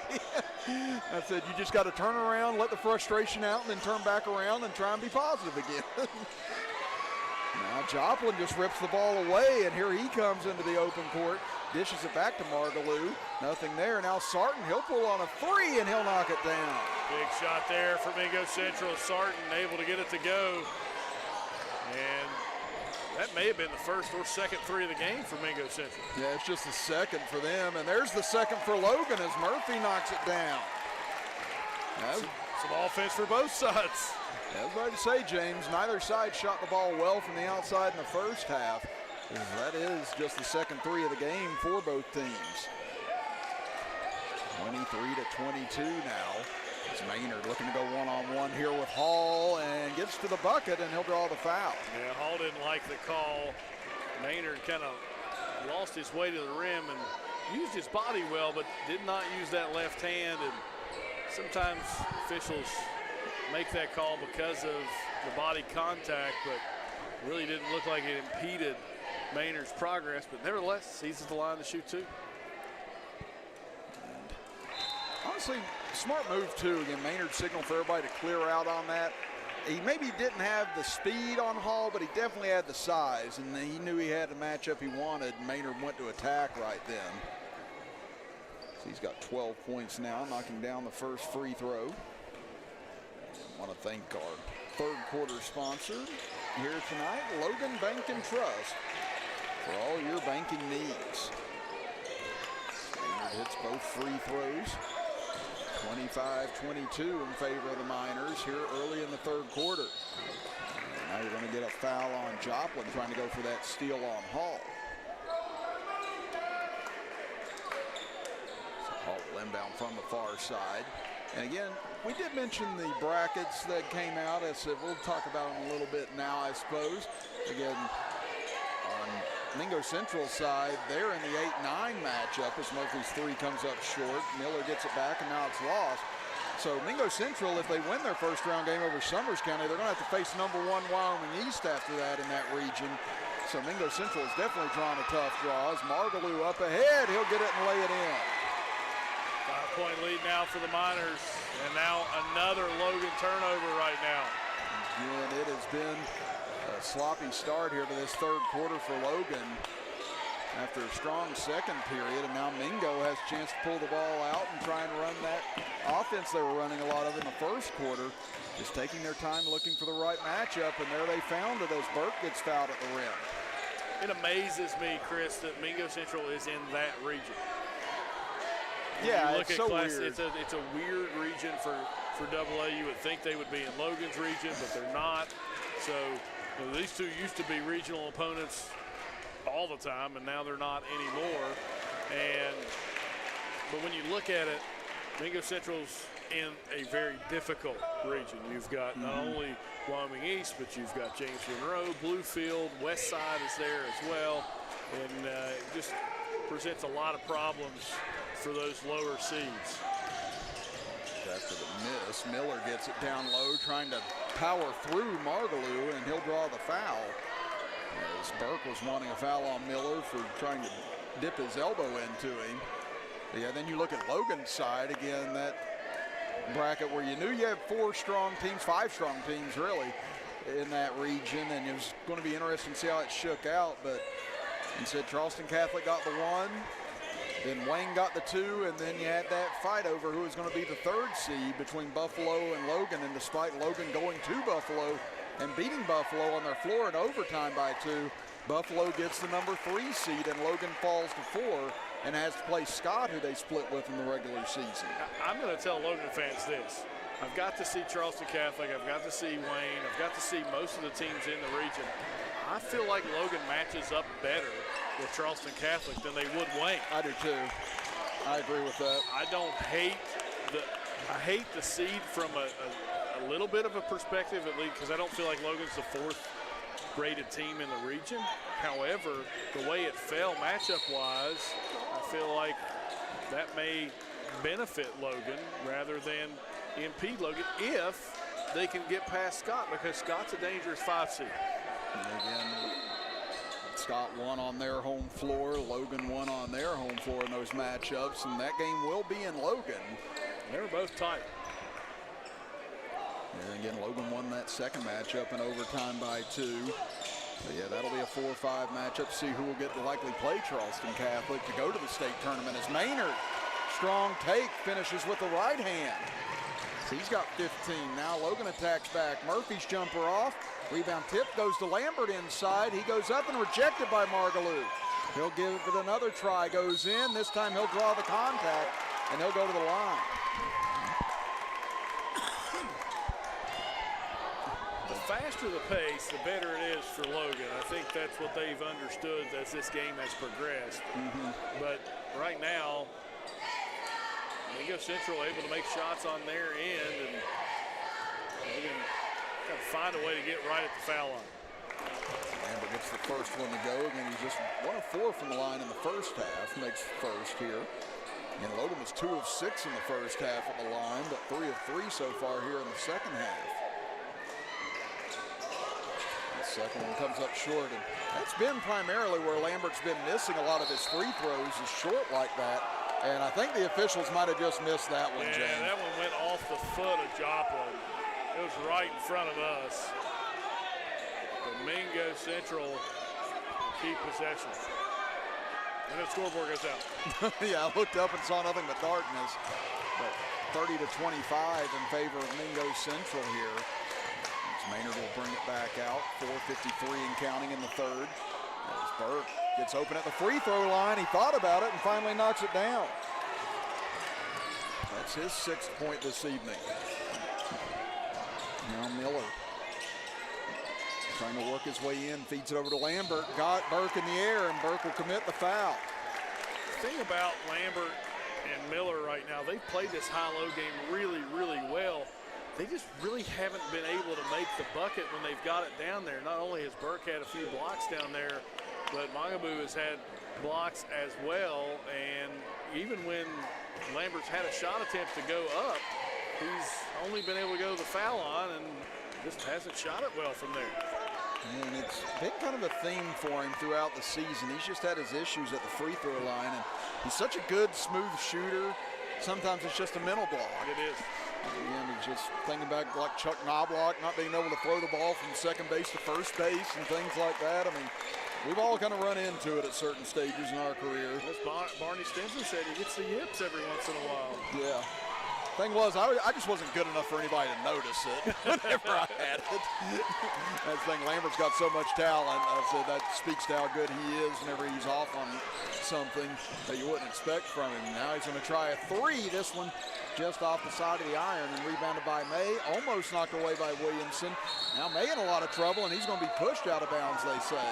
I said, you just got to turn around, let the frustration out, and then turn back around and try and be positive again. Now Joplin just rips the ball away, and here he comes into the open court. Dishes it back to Margaloo. Nothing there. Now Sarton, he'll pull on a 3, and he'll knock it down. Big shot there for Mingo Central. Sarton able to get it to go. And that may have been the first or second 3 of the game for Mingo Central. Yeah, it's just the second for them. And there's the second for Logan as Murphy knocks it down. Some offense for both sides. I was about to say, James, neither side shot the ball well from the outside in the first half. That is just the second 3 of the game for both teams. 23-22 now. It's Maynard looking to go one-on-one here with Hall and gets to the bucket, and he'll draw the foul. Yeah, Hall didn't like the call. Maynard kind of lost his way to the rim and used his body well, but did not use that left hand. And sometimes officials make that call because of the body contact, but really didn't look like it impeded Maynard's progress, but nevertheless, he's at the line to shoot 2. And honestly, smart move too. Again, Maynard signaled for everybody to clear out on that. He maybe didn't have the speed on Hall, but he definitely had the size, and he knew he had the matchup he wanted. Maynard went to attack right then. So he's got 12 points now, knocking down the first free throw. I want to thank our third quarter sponsor here tonight, Logan Bank and Trust, for all your banking needs. Maynard hits both free throws. 25-22 in favor of the Miners here early in the third quarter. And now you're going to get a foul on Joplin trying to go for that steal on Hall. So Hall will inbound from the far side. And again, we did mention the brackets that came out. I said we'll talk about them a little bit now, I suppose. Again, on Mingo Central side, they're in the 8-9 matchup as Murphy's three comes up short. Miller gets it back, and now it's lost. So Mingo Central, if they win their first round game over Summers County, they're going to have to face #1 Wyoming East after that in that region. So Mingo Central has definitely drawn a tough draw. As Margaloo up ahead, he'll get it and lay it in. 5-point lead now for the Miners, and now another Logan turnover right now. Again, it has been a sloppy start here to this third quarter for Logan after a strong second period, and now Mingo has a chance to pull the ball out and try and run that offense they were running a lot of in the first quarter. Just taking their time looking for the right matchup, and there they found it as Burke gets fouled at the rim. It amazes me, Chris, that Mingo Central is in that region. Yeah, it's so weird. It's a weird region for AA. You would think they would be in Logan's region, but they're not. So these two used to be regional opponents all the time, and now they're not anymore. But when you look at it, Mingo Central's in a very difficult region. You've got not only Wyoming East, but you've got James Monroe, Bluefield, West Side is there as well, and it just presents a lot of problems for those lower seeds. After the miss, Miller gets it down low, trying to power through Margaloo, and he'll draw the foul. As Burke was wanting a foul on Miller for trying to dip his elbow into him. But yeah, then you look at Logan's side again, that bracket where you knew you had 4 strong teams, 5 strong teams really, in that region, and it was going to be interesting to see how it shook out. But instead, Charleston Catholic got the 1, then Wayne got the 2, and then you had that fight over who was going to be the 3rd seed between Buffalo and Logan. And despite Logan going to Buffalo and beating Buffalo on their floor in overtime by 2, Buffalo gets the #3 seed, and Logan falls to 4 and has to play Scott, who they split with in the regular season. I'm going to tell Logan fans this. I've got to see Charleston Catholic. I've got to see Wayne. I've got to see most of the teams in the region. I feel like Logan matches up better with Charleston Catholic than they would Wayne. I do too. I agree with that. I hate the seed from a little bit of a perspective, at least, because I don't feel like Logan's the 4th graded team in the region. However, the way it fell matchup-wise, I feel like that may benefit Logan rather than impede Logan if they can get past Scott, because Scott's a dangerous 5 seed. And again, Scott won on their home floor, Logan won on their home floor in those matchups, and that game will be in Logan. They were both tight. And again, Logan won that second matchup in overtime by 2. But yeah, that'll be a 4-5 matchup. See who will get to likely play Charleston Catholic to go to the state tournament. As Maynard, strong take, finishes with the right hand. So he's got 15. Now Logan attacks back. Murphy's jumper off. Rebound tip goes to Lambert inside. He goes up and rejected by Margaloo. He'll give it another try. Goes in. This time he'll draw the contact, and he'll go to the line. The faster the pace, the better it is for Logan. I think that's what they've understood as this game has progressed. But right now, Mingo Central able to make shots on their end, and Logan got to find a way to get right at the foul line. Lambert gets the first one to go. Again, he's just 1 of 4 from the line in the first half. Makes first here. And Logan was 2 of 6 in the first half at the line, but 3 of 3 so far here in the second half. Second one comes up short, and that's been primarily where Lambert's been missing a lot of his free throws, is short like that. And I think the officials might have just missed that one, Yeah, James. that one went off the foot of Joplin. It was right in front of us. But Mingo Central will keep possession. And the scoreboard goes out. Yeah, I looked up and saw nothing but darkness. But 30-25 in favor of Mingo Central here. Maynard will bring it back out. 4:53 and counting in the third. As Burke gets open at the free throw line. He thought about it and finally knocks it down. That's his 6th point this evening. Now Miller trying to work his way in. Feeds it over to Lambert. Got Burke in the air, and Burke will commit the foul. The thing about Lambert and Miller right now, they've played this high-low game really, really well. They just really haven't been able to make the bucket when they've got it down there. Not only has Burke had a few blocks down there, but Magaboo has had blocks as well. And even when Lambert's had a shot attempt to go up, he's only been able to go to the foul line and just hasn't shot it well from there. And it's been kind of a theme for him throughout the season. He's just had his issues at the free throw line, and he's such a good, smooth shooter. Sometimes it's just a mental block. It is. Again, he's just thinking back like Chuck Knobloch, not being able to throw the ball from second base to first base and things like that. I mean, we've all kind of run into it at certain stages in our career. As Barney Stinson said, he gets the yips every once in a while. Yeah. Thing was, I just wasn't good enough for anybody to notice it whenever I had it. That's the thing, Lambert's got so much talent. I said that speaks to how good he is whenever he's off on something that you wouldn't expect from him. Now he's going to try a three. This one just off the side of the iron and rebounded by May. Almost knocked away by Williamson. Now May in a lot of trouble, and he's going to be pushed out of bounds, they say.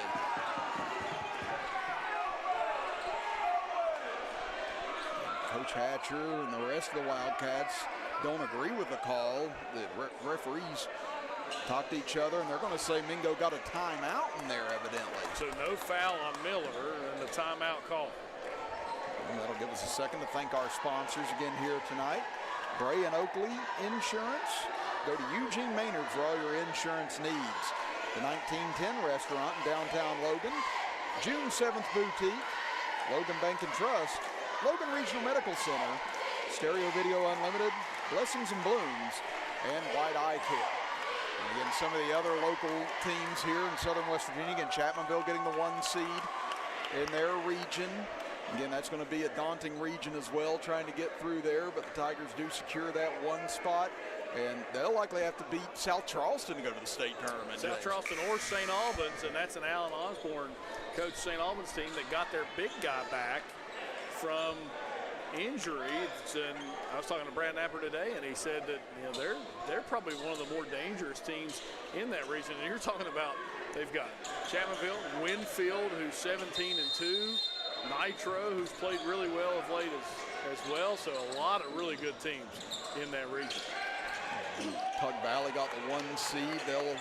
Coach Hatcher and the rest of the Wildcats don't agree with the call. The referees talk to each other, and they're going to say Mingo got a timeout in there, evidently. So no foul on Miller and the timeout call. And that'll give us a second to thank our sponsors again here tonight. Bray and Oakley Insurance. Go to Eugene Maynard for all your insurance needs. The 1910 Restaurant in downtown Logan. June 7th Boutique. Logan Bank and Trust. Logan Regional Medical Center, Stereo Video Unlimited, Blessings and Blooms, and White Eye Care. And again, some of the other local teams here in Southern West Virginia. Again, Chapmanville getting the 1 seed in their region. Again, that's going to be a daunting region as well, trying to get through there, but the Tigers do secure that 1 spot, and they'll likely have to beat South Charleston to go to the state tournament. South Charleston or St. Albans, and that's an Alan Osborne coach St. Albans team that got their big guy back from injury. And I was talking to Brad Napper today, and he said that they're probably one of the more dangerous teams in that region. And you're talking about they've got Chapmanville, Winfield, who's 17-2, Nitro, who's played really well of late as well. So a lot of really good teams in that region. Tug Valley got the 1 seed. They'll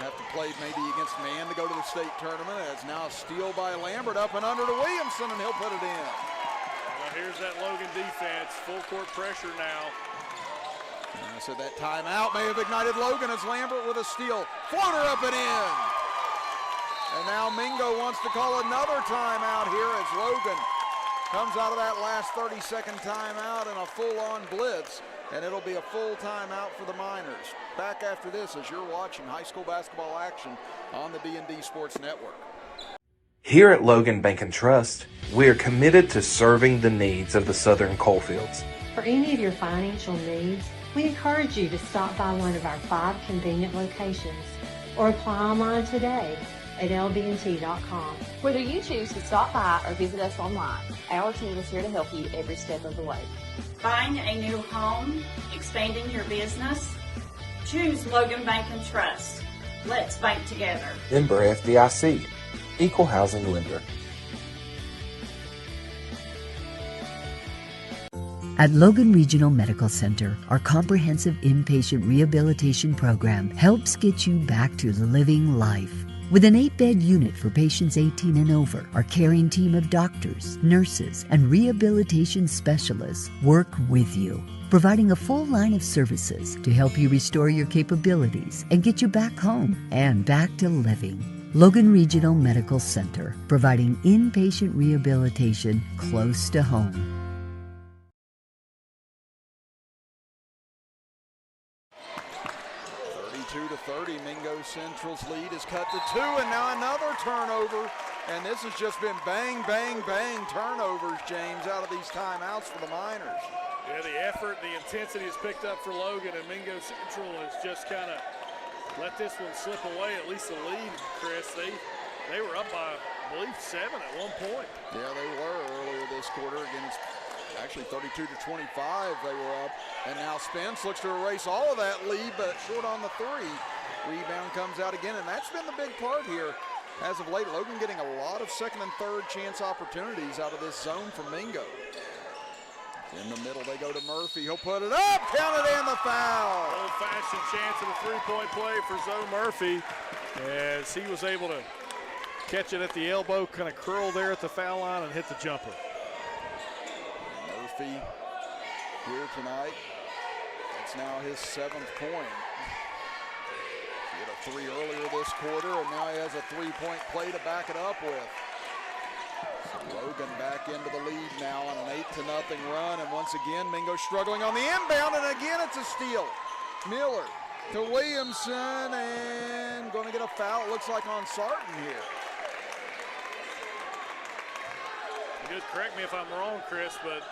have to play maybe against Man to go to the state tournament. As now a steal by Lambert up and under to Williamson, and he'll put it in. Well, here's that Logan defense, full court pressure now. And I said that timeout may have ignited Logan as Lambert with a steal. Floater up and in. And now Mingo wants to call another timeout here as Logan comes out of that last 30-second timeout in a full-on blitz. And it'll be a full timeout for the Miners. Back after this as you're watching high school basketball action on the D&D Sports Network. Here at Logan Bank and Trust, we are committed to serving the needs of the Southern Coalfields. For any of your financial needs, we encourage you to stop by one of our 5 convenient locations or apply online today at lbnt.com. Whether you choose to stop by or visit us online, our team is here to help you every step of the way. Buying a new home, expanding your business? Choose Logan Bank and Trust. Let's bank together. Member FDIC, Equal Housing Lender. At Logan Regional Medical Center, our comprehensive inpatient rehabilitation program helps get you back to living life. With an 8-bed unit for patients 18 and over, our caring team of doctors, nurses, and rehabilitation specialists work with you, providing a full line of services to help you restore your capabilities and get you back home and back to living. Logan Regional Medical Center, providing inpatient rehabilitation close to home. Mingo Central's lead is cut to 2, and now another turnover. And this has just been bang, bang, bang turnovers, James, out of these timeouts for the Miners. Yeah, the effort, the intensity is picked up for Logan, and Mingo Central has just kind of let this one slip away, at least the lead, Chris. They were up by, I believe, 7 at one point. Yeah, they were earlier this quarter. Again, it's actually 32-25 they were up. And now Spence looks to erase all of that lead, but short on the 3. Rebound comes out again, and that's been the big part here. As of late, Logan getting a lot of second and third chance opportunities out of this zone from Mingo. In the middle, they go to Murphy. He'll put it up, count it, and the foul. Old-fashioned chance of a three-point play for Zoe Murphy as he was able to catch it at the elbow, kind of curl there at the foul line and hit the jumper. Murphy here tonight. It's now his 7th point. He had a 3 earlier this quarter, and now he has a 3-point play to back it up with. Logan back into the lead now on an 8-0 run, and once again Mingo struggling on the inbound, and again it's a steal. Miller to Williamson, and going to get a foul, it looks like on Sarton here. You could correct me if I'm wrong, Chris, but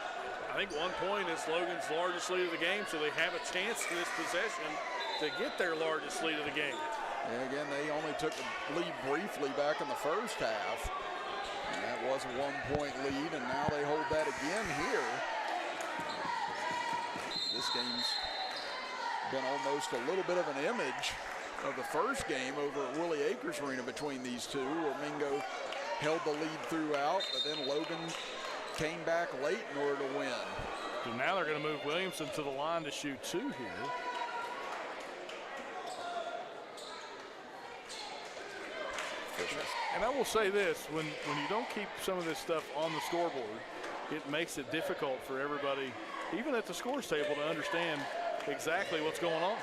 I think 1 point is Logan's largest lead of the game, so they have a chance in this possession to get their largest lead of the game. And again, they only took the lead briefly back in the first half. And that was a 1-point lead, and now they hold that again here. This game's been almost a little bit of an image of the first game over at Willie Akers Arena between these two, where Mingo held the lead throughout, but then Logan came back late in order to win. So now they're going to move Williamson to the line to shoot 2 here. And I will say this, when you don't keep some of this stuff on the scoreboard, it makes it difficult for everybody, even at the scores table, to understand exactly what's going on.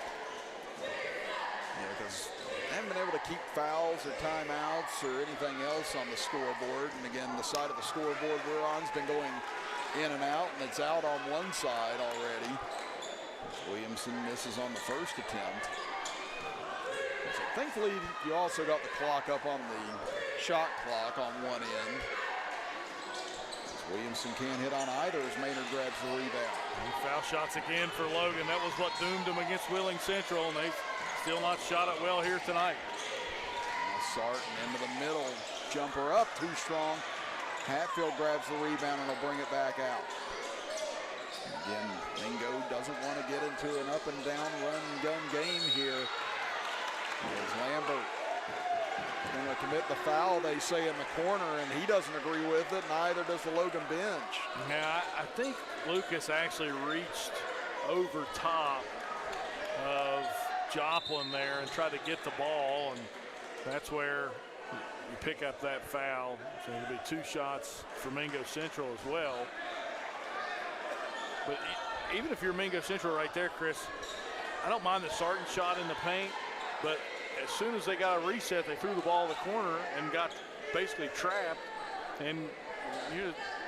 Yeah, because they haven't been able to keep fouls or timeouts or anything else on the scoreboard. And again, the side of the scoreboard we're on has been going in and out, and it's out on one side already. Williamson misses on the first attempt. So thankfully, you also got the clock up on the shot clock on one end. Williamson can't hit on either as Maynard grabs the rebound. Foul shots again for Logan. That was what doomed them against Wheeling Central, and they've still not shot it well here tonight. Now Sarton into the middle, jumper up, too strong. Hatfield grabs the rebound and will bring it back out. Again, Mingo doesn't want to get into an up and down run and gun game here. There's Lambert going to commit the foul, they say, in the corner, and he doesn't agree with it, neither does the Logan bench. Yeah, I think Lucas actually reached over top of Joplin there and tried to get the ball, and that's where you pick up that foul. So it'll be 2 shots for Mingo Central as well. But even if you're Mingo Central right there, Chris, I don't mind the Sarton shot in the paint, but as soon as they got a reset, they threw the ball in the corner and got basically trapped. And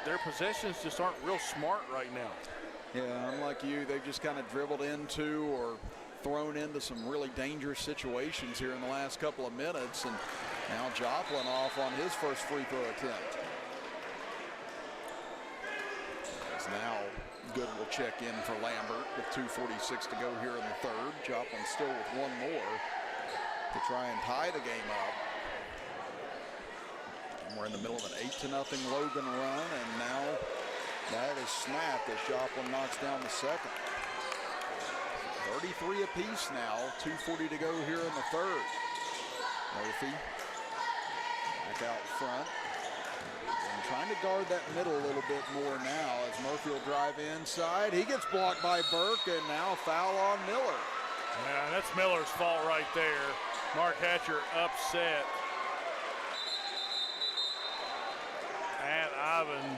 their possessions just aren't real smart right now. Yeah, unlike you, they've just kind of dribbled into or thrown into some really dangerous situations here in the last couple of minutes. And now Joplin off on his first free throw attempt. As now Good will check in for Lambert with 2:46 to go here in the third. Joplin still with 1 more to try and tie the game up. And we're in the middle of an 8-0 Logan run, and now that is snapped as Joplin knocks down the second. 33 apiece now, 2:40 to go here in the third. Murphy back out front. And trying to guard that middle a little bit more now as Murphy will drive inside. He gets blocked by Burke, and now foul on Miller. Yeah, that's Miller's fault right there. Mark Hatcher upset at Ivan,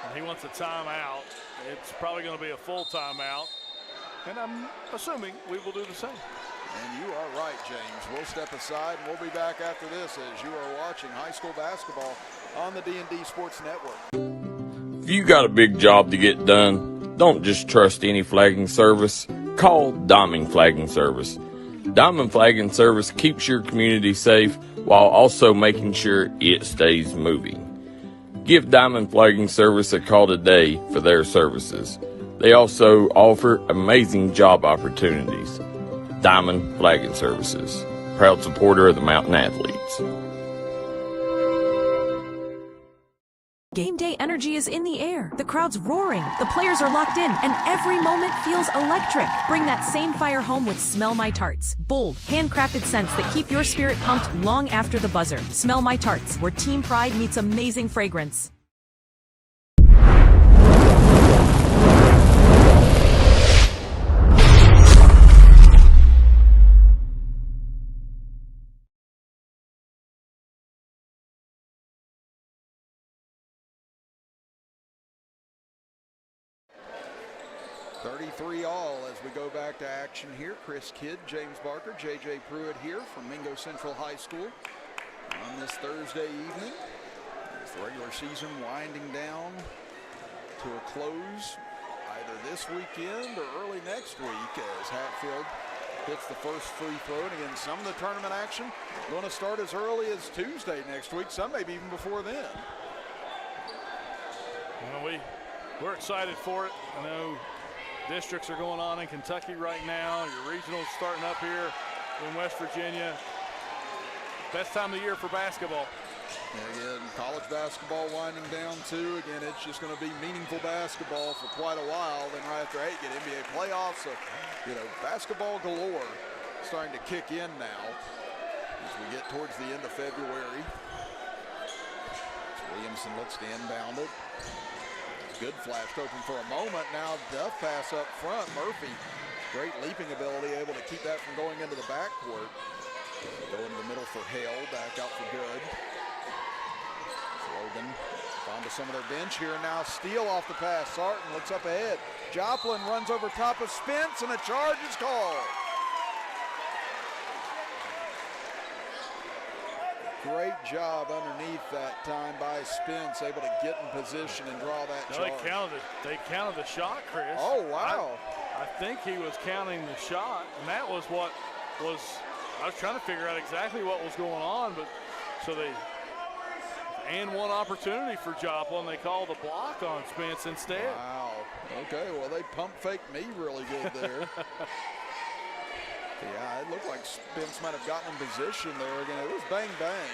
and he wants a timeout. It's probably going to be a full timeout, and I'm assuming we will do the same. And you are right, James. We'll step aside, and we'll be back after this as you are watching high school basketball on the D&D Sports Network. If you got a big job to get done, don't just trust any flagging service. Call Diamond Flagging Service. Diamond Flagging Service keeps your community safe while also making sure it stays moving. Give Diamond Flagging Service a call today for their services. They also offer amazing job opportunities. Diamond Flagging Services, proud supporter of the Mountain Athletes. Game day energy is in the air. The crowd's roaring, the players are locked in, and every moment feels electric. Bring that same fire home with Smell My Tarts. Bold, handcrafted scents that keep your spirit pumped long after the buzzer. Smell My Tarts, where team pride meets amazing fragrance. 33 all as we go back to action here. Chris Kidd, James Barker, J.J. Pruitt here from Mingo Central High School on this Thursday evening. As the regular season winding down to a close either this weekend or early next week as Hatfield hits the first free throw. And again, some of the tournament action going to start as early as Tuesday next week, some maybe even before then. Well, we're excited for it. I know districts are going on in Kentucky right now. Your regionals starting up here in West Virginia. Best time of the year for basketball. And again, college basketball winding down too. Again, it's just going to be meaningful basketball for quite a while. Then right after that, you get NBA playoffs. So, basketball galore starting to kick in now as we get towards the end of February. As Williamson looks to inbound it. Good flashed open for a moment. Now Duff pass up front. Murphy, great leaping ability, able to keep that from going into the backcourt. Go into the middle for Hale, back out for good. Logan onto some of their bench here. Now steal off the pass. Sarton looks up ahead. Joplin runs over top of Spence, and a charge is called. Great job underneath that time by Spence, able to get in position and draw that charge. They counted the shot, Chris. Oh, wow. I think he was counting the shot, and that was what was, I was trying to figure out exactly what was going on, but so and one opportunity for Joplin. They called the block on Spence instead. Wow. Okay, well, they pump faked me really good there. Yeah, it looked like Spence might have gotten in position there again. It was bang, bang.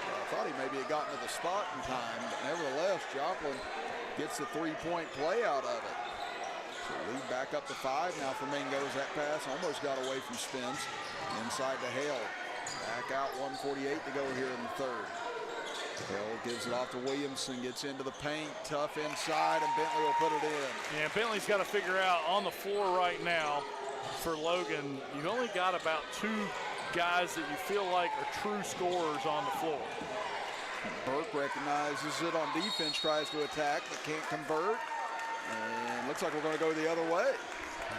I thought he maybe had gotten to the spot in time, but nevertheless, Joplin gets the three-point play out of it. So lead back up to 5 now for Mingo as that pass almost got away from Spence. Inside to Hale. Back out, 1:48 to go here in the third. Hale gives it off to Williamson, gets into the paint, tough inside, and Bentley will put it in. Yeah, Bentley's got to figure out on the floor right now for Logan, you've only got about 2 guys that you feel like are true scorers on the floor. Burke recognizes it on defense, tries to attack, but can't convert. And looks like we're going to go the other way.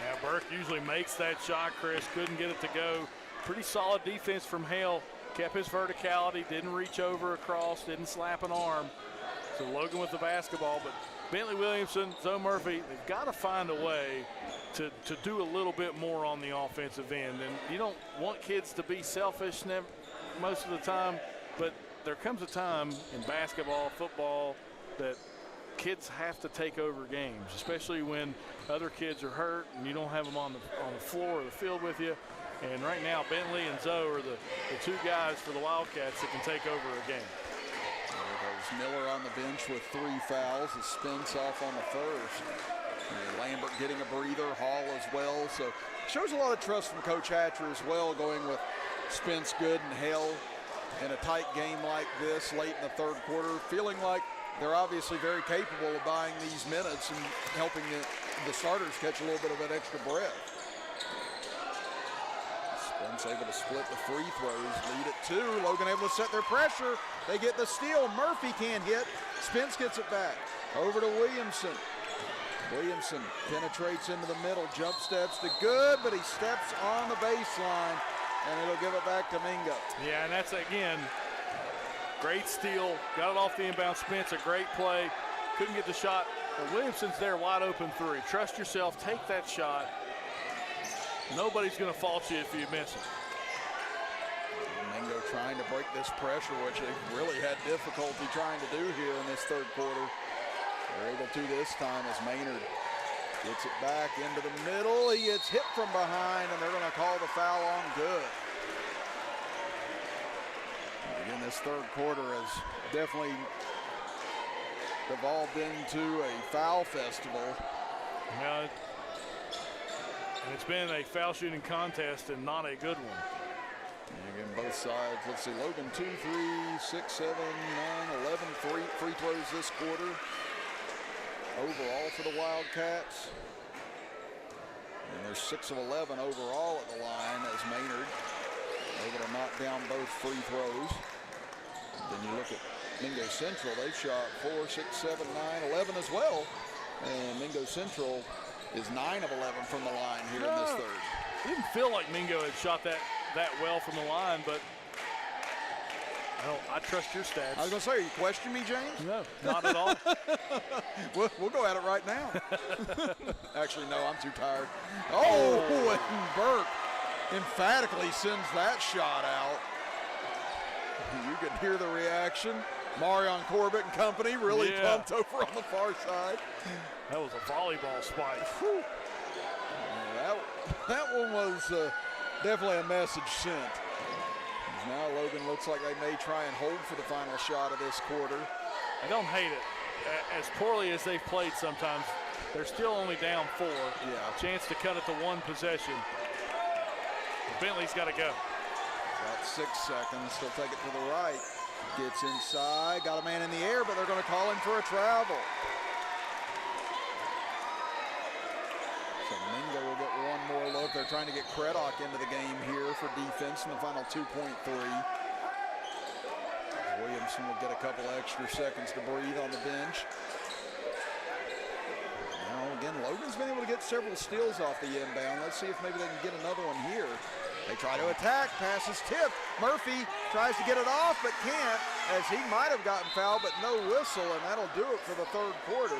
Yeah, Burke usually makes that shot, Chris. Couldn't get it to go. Pretty solid defense from Hale. Kept his verticality, didn't reach over across, didn't slap an arm. So Logan with the basketball, but Bentley Williamson, Zoe Murphy, they've got to find a way to do a little bit more on the offensive end. And you don't want kids to be selfish most of the time, but there comes a time in basketball, football, that kids have to take over games, especially when other kids are hurt and you don't have them on the floor or the field with you. And right now, Bentley and Zoe are the 2 guys for the Wildcats that can take over a game. There goes Miller on the bench with 3 fouls. It spins off on the first. And Lambert getting a breather, Hall as well. So shows a lot of trust from Coach Hatcher as well, going with Spence, Good, and Hale in a tight game like this late in the third quarter, feeling like they're obviously very capable of buying these minutes and helping the starters catch a little bit of that extra breath. Spence able to split the free throws, lead at 2. Logan able to set their pressure. They get the steal. Murphy can't hit. Spence gets it back. Over to Williamson. Williamson penetrates into the middle, jump steps to Good, but he steps on the baseline, and it'll give it back to Mingo. Yeah, and that's, again, great steal. Got it off the inbound. Spence, a great play. Couldn't get the shot, but Williamson's there wide open 3. Trust yourself, take that shot. Nobody's going to fault you if you miss it. Mingo trying to break this pressure, which they really had difficulty trying to do here in this third quarter. They're able to this time as Maynard gets it back into the middle. He gets hit from behind, and they're going to call the foul on Good. Again, this third quarter has definitely devolved into a foul festival. Yeah, and it's been a foul shooting contest and not a good one. And again, both sides. Let's see, Logan 2, 3, 6, 7, 9, 11 free throws this quarter. Overall for the Wildcats. And they're 6 of 11 overall at the line as Maynard able to knock down both free throws. Then you look at Mingo Central, they've shot 4, 6, 7, 9, 11 as well. And Mingo Central is 9 of 11 from the line here in this third. It didn't feel like Mingo had shot that well from the line, but I trust your stats. I was going to say, are you questioning me, James? No, not at all. We'll go at it right now. Actually, no, I'm too tired. Oh, and Burke emphatically sends that shot out. You can hear the reaction. Marion Corbett and company really pumped over on the far side. That was a volleyball spike. Yeah, that one was definitely a message sent. Now Logan looks like they may try and hold for the final shot of this quarter. I don't hate it. As poorly as they've played sometimes, they're still only down 4. Yeah. A chance to cut it to 1 possession. But Bentley's got to go. About 6 seconds. They'll take it to the right. Gets inside. Got a man in the air, but they're going to call him for a travel. So Mingo will get one more look. They're trying to get Craddock into the game here for defense in the final 2.3. Williamson will get a couple extra seconds to breathe on the bench. Now again, Logan's been able to get several steals off the inbound. Let's see if maybe they can get another one here. They try to attack, passes tipped. Murphy tries to get it off, but can't, as he might have gotten fouled, but no whistle, and that'll do it for the third quarter,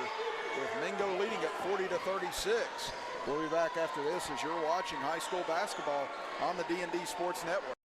with Mingo leading at 40-36. We'll be back after this as you're watching high school basketball on the D&D Sports Network.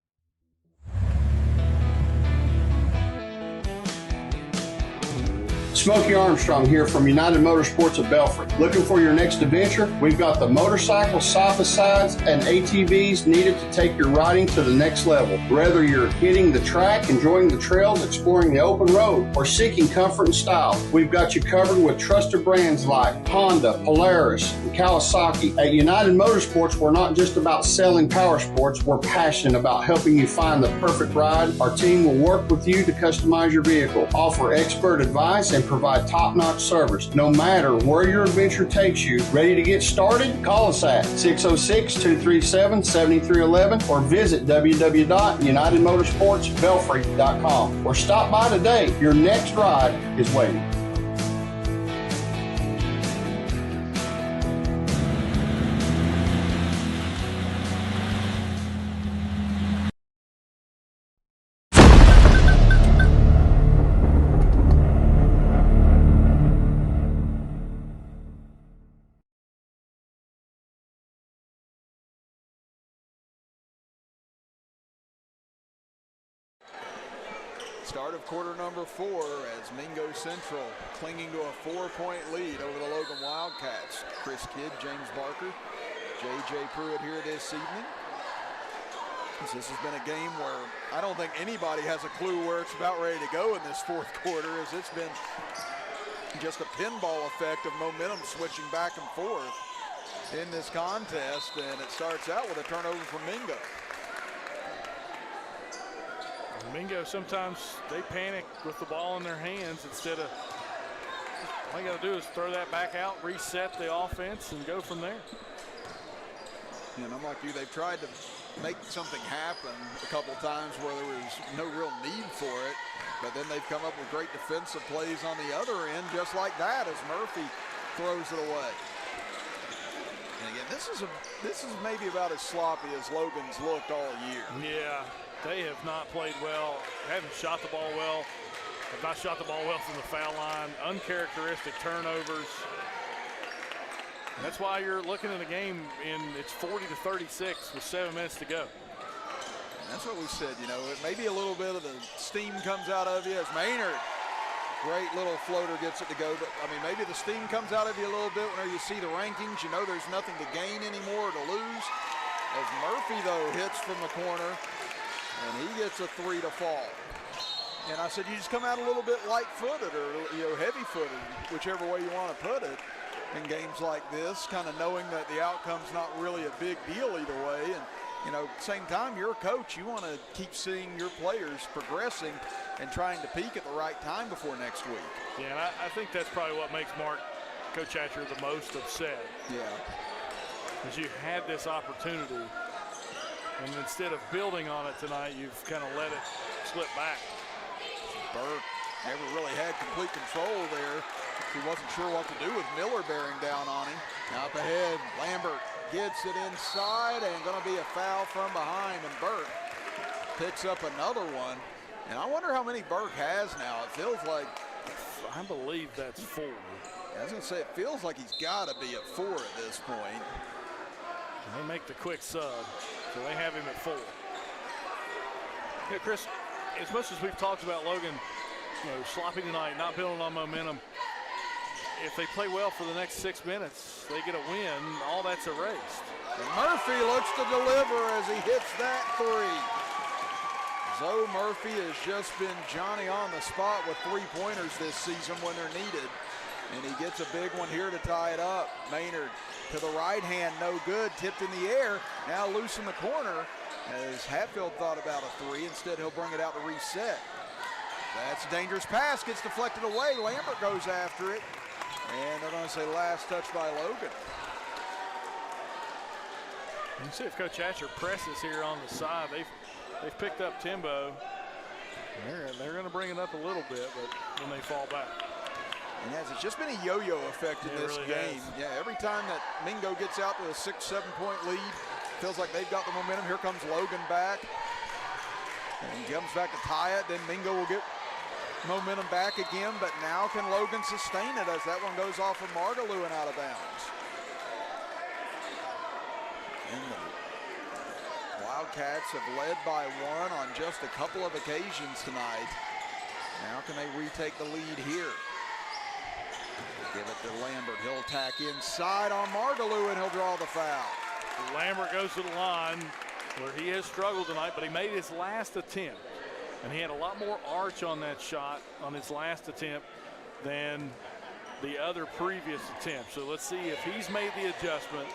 Smokey Armstrong here from United Motorsports of Belfry. Looking for your next adventure? We've got the motorcycles, side-by-sides, and ATVs needed to take your riding to the next level. Whether you're hitting the track, enjoying the trails, exploring the open road, or seeking comfort and style, we've got you covered with trusted brands like Honda, Polaris, and Kawasaki. At United Motorsports, we're not just about selling power sports, we're passionate about helping you find the perfect ride. Our team will work with you to customize your vehicle, offer expert advice, and provide top-notch service. No matter where your adventure takes you, ready to get started? Call us at 606-237-7311 or visit www.unitedmotorsportsbelfry.com or stop by today. Your next ride is waiting. Start of quarter number 4 as Mingo Central clinging to a 4-point lead over the Logan Wildcats. Chris Kidd, James Barker, J.J. Pruitt here this evening. This has been a game where I don't think anybody has a clue where it's about ready to go in this fourth quarter, as it's been just a pinball effect of momentum switching back and forth in this contest, and it starts out with a turnover from Mingo. Mingo, sometimes they panic with the ball in their hands instead of, all you got to do is throw that back out, reset the offense, and go from there. And I'm like you, they've tried to make something happen a couple times where there was no real need for it, but then they've come up with great defensive plays on the other end, just like that, as Murphy throws it away. And again, this is maybe about as sloppy as Logan's looked all year. Yeah. They have not played well, haven't shot the ball well, have not shot the ball well from the foul line, uncharacteristic turnovers. That's why you're looking at a game it's 40-36 with 7 minutes to go. And that's what we said, you know, maybe a little bit of the steam comes out of you as Maynard, great little floater, gets it to go, but I mean, maybe the steam comes out of you a little bit whenever you see the rankings, you know there's nothing to gain anymore or to lose. As Murphy, though, hits from the corner, and he gets a 3 to fall. And I said, you just come out a little bit light-footed or heavy-footed, whichever way you want to put it, in games like this, kind of knowing that the outcome's not really a big deal either way. And, you know, at the same time, you're a coach. You want to keep seeing your players progressing and trying to peak at the right time before next week. Yeah, and I think that's probably what makes Coach Hatcher the most upset. Yeah. Because you had this opportunity, and instead of building on it tonight, you've kind of let it slip back. Burke never really had complete control there. He wasn't sure what to do with Miller bearing down on him. Out ahead, Lambert gets it inside and going to be a foul from behind, and Burke picks up another one. And I wonder how many Burke has now. It feels like, I believe that's 4. I was going to say, it feels like he's got to be at 4 at this point. They make the quick sub, so they have him at 4. Yeah, Chris, as much as we've talked about Logan, sloppy tonight, not building on momentum, if they play well for the next 6 minutes, they get a win, all that's erased. And Murphy looks to deliver as he hits that 3. Zoe Murphy has just been Johnny on the spot with 3-pointers this season when they're needed. And he gets a big one here to tie it up. Maynard to the right hand, no good, tipped in the air, now loose in the corner as Hatfield thought about a 3. Instead, he'll bring it out to reset. That's a dangerous pass, gets deflected away. Lambert goes after it. And they're going to say last touch by Logan. You can see if Coach Hatcher presses here on the side. They've picked up Timbo. They're going to bring it up a little bit, but then they fall back. And it's just been a yo-yo effect in this really game. has. Yeah, every time that Mingo gets out to a 6-7 point lead, feels like they've got the momentum. Here comes Logan back. And he comes back to tie it. Then Mingo will get momentum back again, but now can Logan sustain it as that one goes off of Margaloo and out of bounds. And the Wildcats have led by 1 on just a couple of occasions tonight. Now can they retake the lead here? Give it to Lambert. He'll attack inside on Margaloo and he'll draw the foul. Lambert goes to the line where he has struggled tonight, but he made his last attempt. And he had a lot more arch on that shot on his last attempt than the other previous attempt. So let's see if he's made the adjustment,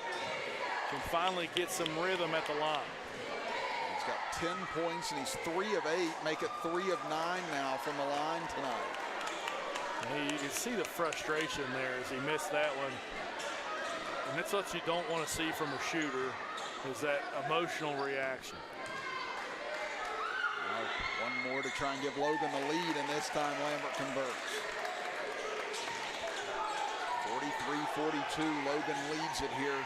can finally get some rhythm at the line. He's got 10 points and he's 3 of 8, make it 3 of 9 now from the line tonight. And you can see the frustration there as he missed that one. And that's what you don't want to see from a shooter, is that emotional reaction. One more to try and give Logan the lead, and this time Lambert converts. 43-42, Logan leads it here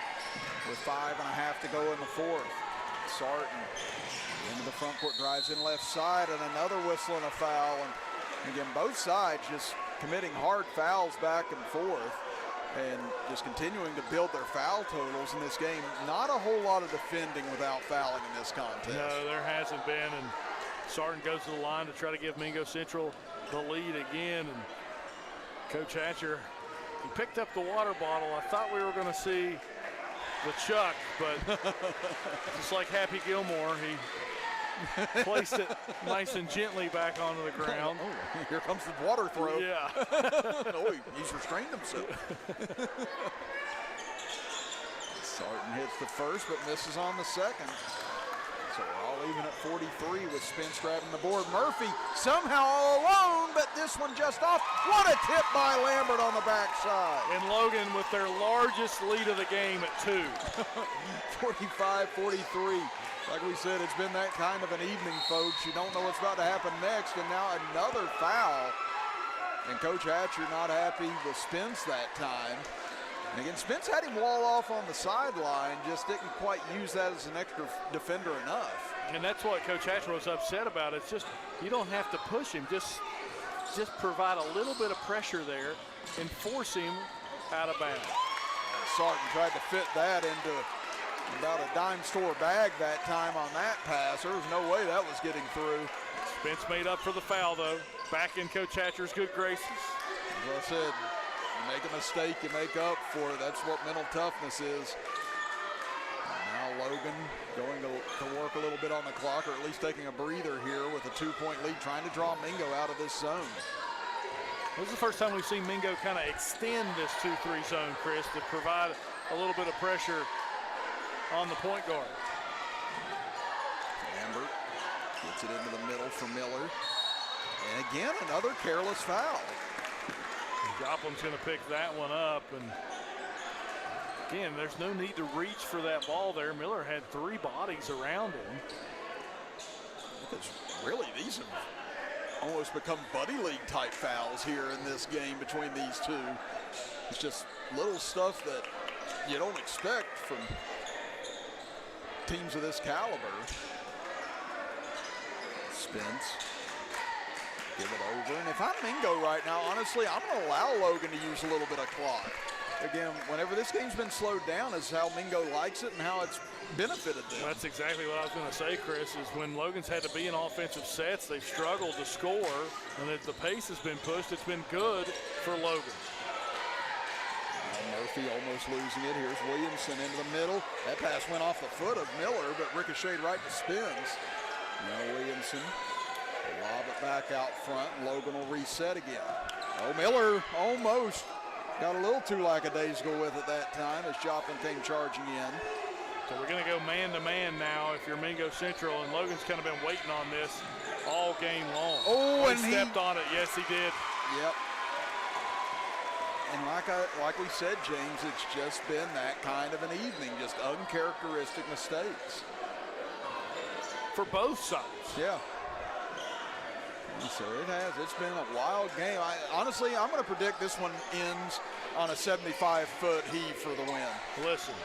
with 5.5 to go in the 4th. Sarton into the front court, drives in left side, and another whistle and a foul. And again, both sides just committing hard fouls back and forth and just continuing to build their foul totals in this game. Not a whole lot of defending without fouling in this contest. No, there hasn't been, and Sarton goes to the line to try to give Mingo Central the lead again. And Coach Hatcher, he picked up the water bottle. I thought we were going to see the chuck, but just like Happy Gilmore, he placed it nice and gently back onto the ground. Oh, here comes the water throw. Yeah. Oh, he's restrained himself. Sarton hits the first, but misses on the second. So we're all even at 43 with Spence grabbing the board. Murphy somehow all alone, but this one just off. What a tip by Lambert on the backside. And Logan with their largest lead of the game at 2. 45-43. Like we said, it's been that kind of an evening, folks. You don't know what's about to happen next, and now another foul. And Coach Hatcher not happy with Spence that time. And again, Spence had him wall off on the sideline, just didn't quite use that as an extra defender enough. And that's what Coach Hatcher was upset about. It's just, you don't have to push him. Just provide a little bit of pressure there and force him out of bounds. Sarton tried to fit that into about a dime store bag that time on that pass. There was no way that was getting through. Spence made up for the foul, though. Back in Coach Hatcher's good graces. As I said, you make a mistake, you make up for it. That's what mental toughness is. Now Logan going to work a little bit on the clock, or at least taking a breather here with a 2-point lead, trying to draw Mingo out of this zone. This is the first time we've seen Mingo kind of extend this 2-3 zone, Chris, to provide a little bit of pressure on the point guard. Lambert gets it into the middle for Miller. And again, another careless foul. Joplin's going to pick that one up. And again, there's no need to reach for that ball there. Miller had 3 bodies around him. Because really, these have almost become buddy league type fouls here in this game between these two. It's just little stuff that you don't expect from teams of this caliber. Spins. Give it over. And if I'm Mingo right now, honestly, I'm going to allow Logan to use a little bit of clock. Again, whenever this game's been slowed down is how Mingo likes it and how it's benefited them. That's exactly what I was going to say, Chris, is when Logan's had to be in offensive sets, they've struggled to score, and as the pace has been pushed, it's been good for Logan. Murphy almost losing it. Here's Williamson into the middle. That pass went off the foot of Miller, but ricocheted right to Spins. Now Williamson will lob it back out front, and Logan will reset again. Oh, Miller almost got a little too lackadaisical with it that time as Joplin came charging in. So we're going to go man-to-man now if you're Mingo Central, and Logan's kind of been waiting on this all game long. Oh, and he stepped on it. Yes, he did. Yep. And like we said, James, it's just been that kind of an evening, just uncharacteristic mistakes. For both sides. Yeah. So it has. It's been a wild game. Honestly, I'm going to predict this one ends on a 75-foot heave for the win. Listen,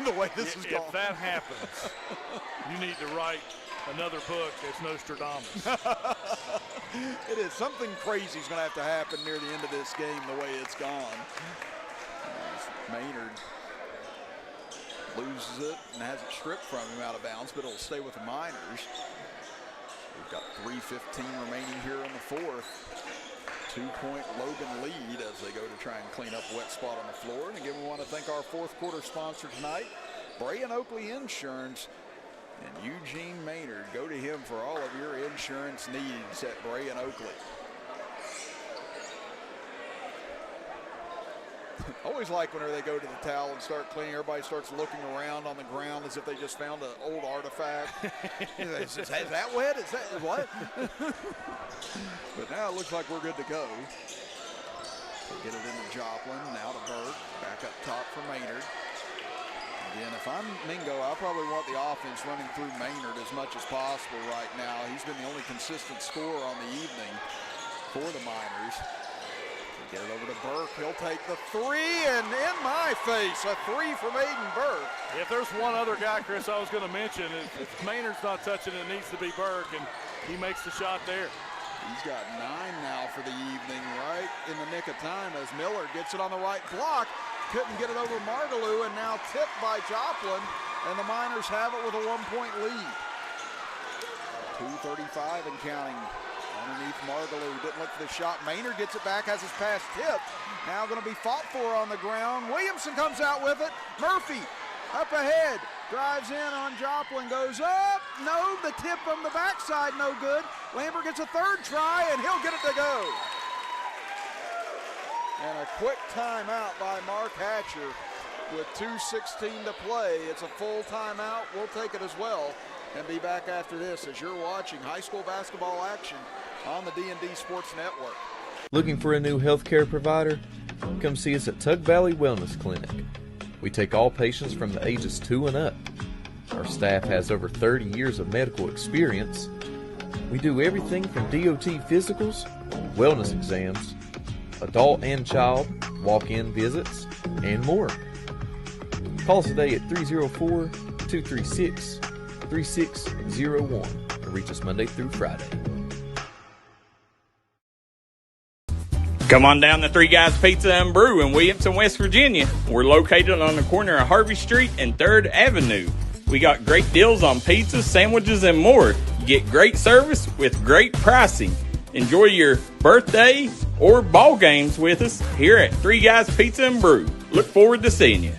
the way this is going. If that happens, you need to write another book as Nostradamus. It is. Something crazy is going to have to happen near the end of this game the way it's gone. Maynard loses it and has it stripped from him out of bounds, but it'll stay with the Miners. We've got 3:15 remaining here in the fourth. 2-point Logan lead as they go to try and clean up a wet spot on the floor. And again, we want to thank our fourth quarter sponsor tonight, Bray & Oakley Insurance and Eugene Maynard. Go to him for all of your insurance needs at Bray & Oakley. Always like whenever they go to the towel and start cleaning, everybody starts looking around on the ground as if they just found an old artifact. Is that wet? Is that what? But now it looks like we're good to go. Get it into Joplin, now to Burke, back up top for Maynard. Again, if I'm Mingo, I probably want the offense running through Maynard as much as possible right now. He's been the only consistent scorer on the evening for the Miners. Get it over to Burke. He'll take the three, and in my face, a three from Aiden Burke. If there's one other guy, Chris, I was going to mention, if Maynard's not touching it, needs to be Burke, and he makes the shot there. He's got 9 now for the evening, right in the nick of time as Miller gets it on the right block. Couldn't get it over Margaloo, and now tipped by Joplin, and the Miners have it with a 1-point lead. 2:35 and counting. Underneath Margaloo, didn't look for the shot. Maynard gets it back, has his pass tipped. Now going to be fought for on the ground. Williamson comes out with it. Murphy up ahead, drives in on Joplin, goes up. No, the tip from the backside, no good. Lambert gets a third try, and he'll get it to go. And a quick timeout by Mark Hatcher with 2:16 to play. It's a full timeout. We'll take it as well and be back after this as you're watching high school basketball action on the D&D Sports Network. Looking for a new healthcare provider? Come see us at Tug Valley Wellness Clinic. We take all patients from the ages 2 and up. Our staff has over 30 years of medical experience. We do everything from DOT physicals, wellness exams, adult and child, walk-in visits, and more. Call us today at 304-236-3601 or reach us Monday through Friday. Come on down to Three Guys Pizza and Brew in Williamson, West Virginia. We're located on the corner of Harvey Street and 3rd Avenue. We got great deals on pizzas, sandwiches, and more. You get great service with great pricing. Enjoy your birthday or ball games with us here at Three Guys Pizza and Brew. Look forward to seeing you.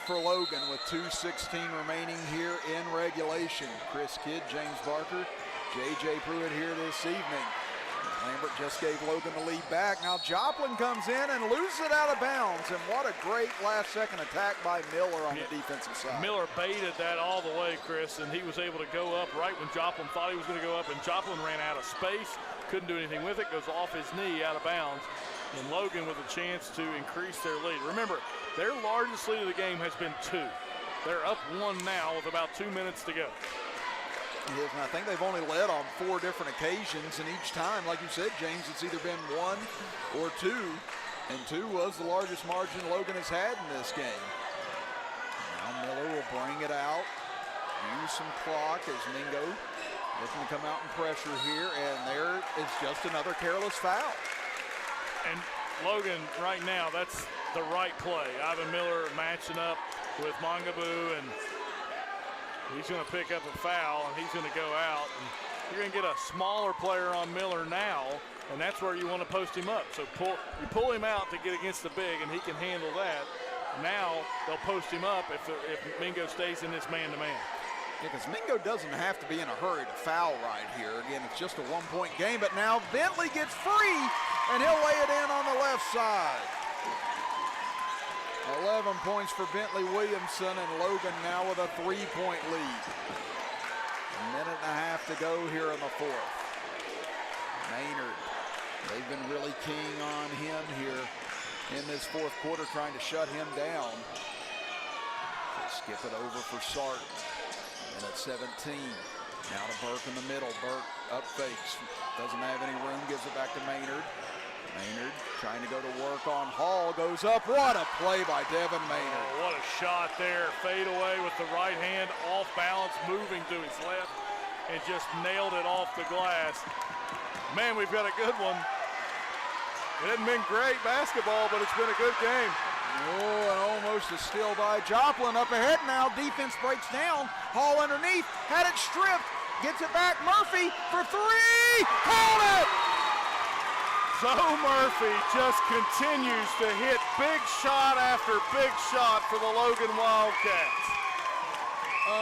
For Logan with 2:16 remaining here in regulation. Chris Kidd, James Barker, J.J. Pruitt here this evening. Lambert just gave Logan the lead back. Now Joplin comes in and loses it out of bounds. And what a great last-second attack by Miller on the defensive side. Miller baited that all the way, Chris, and he was able to go up right when Joplin thought he was going to go up, and Joplin ran out of space, couldn't do anything with it, goes off his knee out of bounds. And Logan with a chance to increase their lead. Remember, their largest lead of the game has been 2. They're up 1 now with about 2 minutes to go. And I think they've only led on 4 different occasions, and each time, like you said, James, it's either been 1 or 2, and 2 was the largest margin Logan has had in this game. Now Miller will bring it out, use some clock as Mingo looking to come out and pressure here, and there is just another careless foul. And Logan, right now, that's the right play. Ivan Miller matching up with Mangaboo, and he's going to pick up a foul, and he's going to go out. And you're going to get a smaller player on Miller now, and that's where you want to post him up. So you pull him out to get against the big, and he can handle that. Now they'll post him up if Mingo stays in this man-to-man. Yeah, because Mingo doesn't have to be in a hurry to foul right here. Again, it's just a 1-point game, but now Bentley gets free, and he'll lay it in on the left side. 11 points for Bentley Williamson, and Logan now with a 3-point lead. A minute and a half to go here in the 4th. Maynard, they've been really keying on him here in this 4th quarter, trying to shut him down. They skip it over for Sarton. And at 17, now to Burke in the middle. Burke up fakes, doesn't have any room, gives it back to Maynard. Maynard trying to go to work on Hall, goes up. What a play by Devin Maynard. Oh, what a shot there. Fade away with the right hand, off balance, moving to his left, and just nailed it off the glass. Man, we've got a good one. It hasn't been great basketball, but it's been a good game. Oh, and almost a steal by Joplin. Up ahead now, defense breaks down. Hall underneath, had it stripped, gets it back. Murphy for 3, called it! So Murphy just continues to hit big shot after big shot for the Logan Wildcats.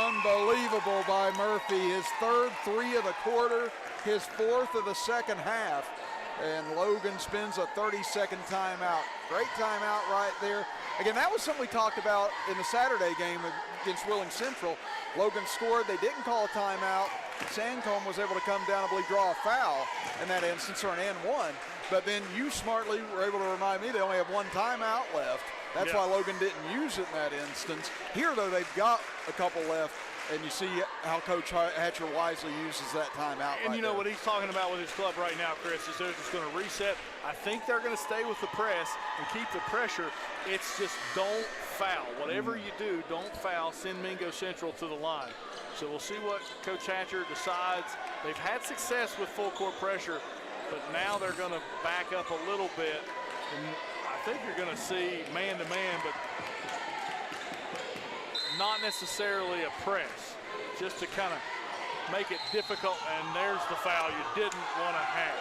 Unbelievable by Murphy. His 3rd 3 of the quarter, his 4th of the second half. And Logan spends a 30-second timeout. Great timeout right there. Again, that was something we talked about in the Saturday game against Wheeling Central. Logan scored. They didn't call a timeout. Sancombe was able to come down, I believe, draw a foul in that instance, or an N1. But then you smartly were able to remind me they only have 1 timeout left. That's why Logan didn't use it in that instance. Here, though, they've got a couple left. And you see how Coach Hatcher wisely uses that timeout. And you know what he's talking about with his club right now, Chris, is they're just going to reset. I think they're going to stay with the press and keep the pressure. It's just don't foul. Whatever you do, don't foul. Send Mingo Central to the line. So we'll see what Coach Hatcher decides. They've had success with full court pressure, but now they're going to back up a little bit. And I think you're going to see man-to-man, but not necessarily a press, just to kind of make it difficult, and there's the foul you didn't want to have.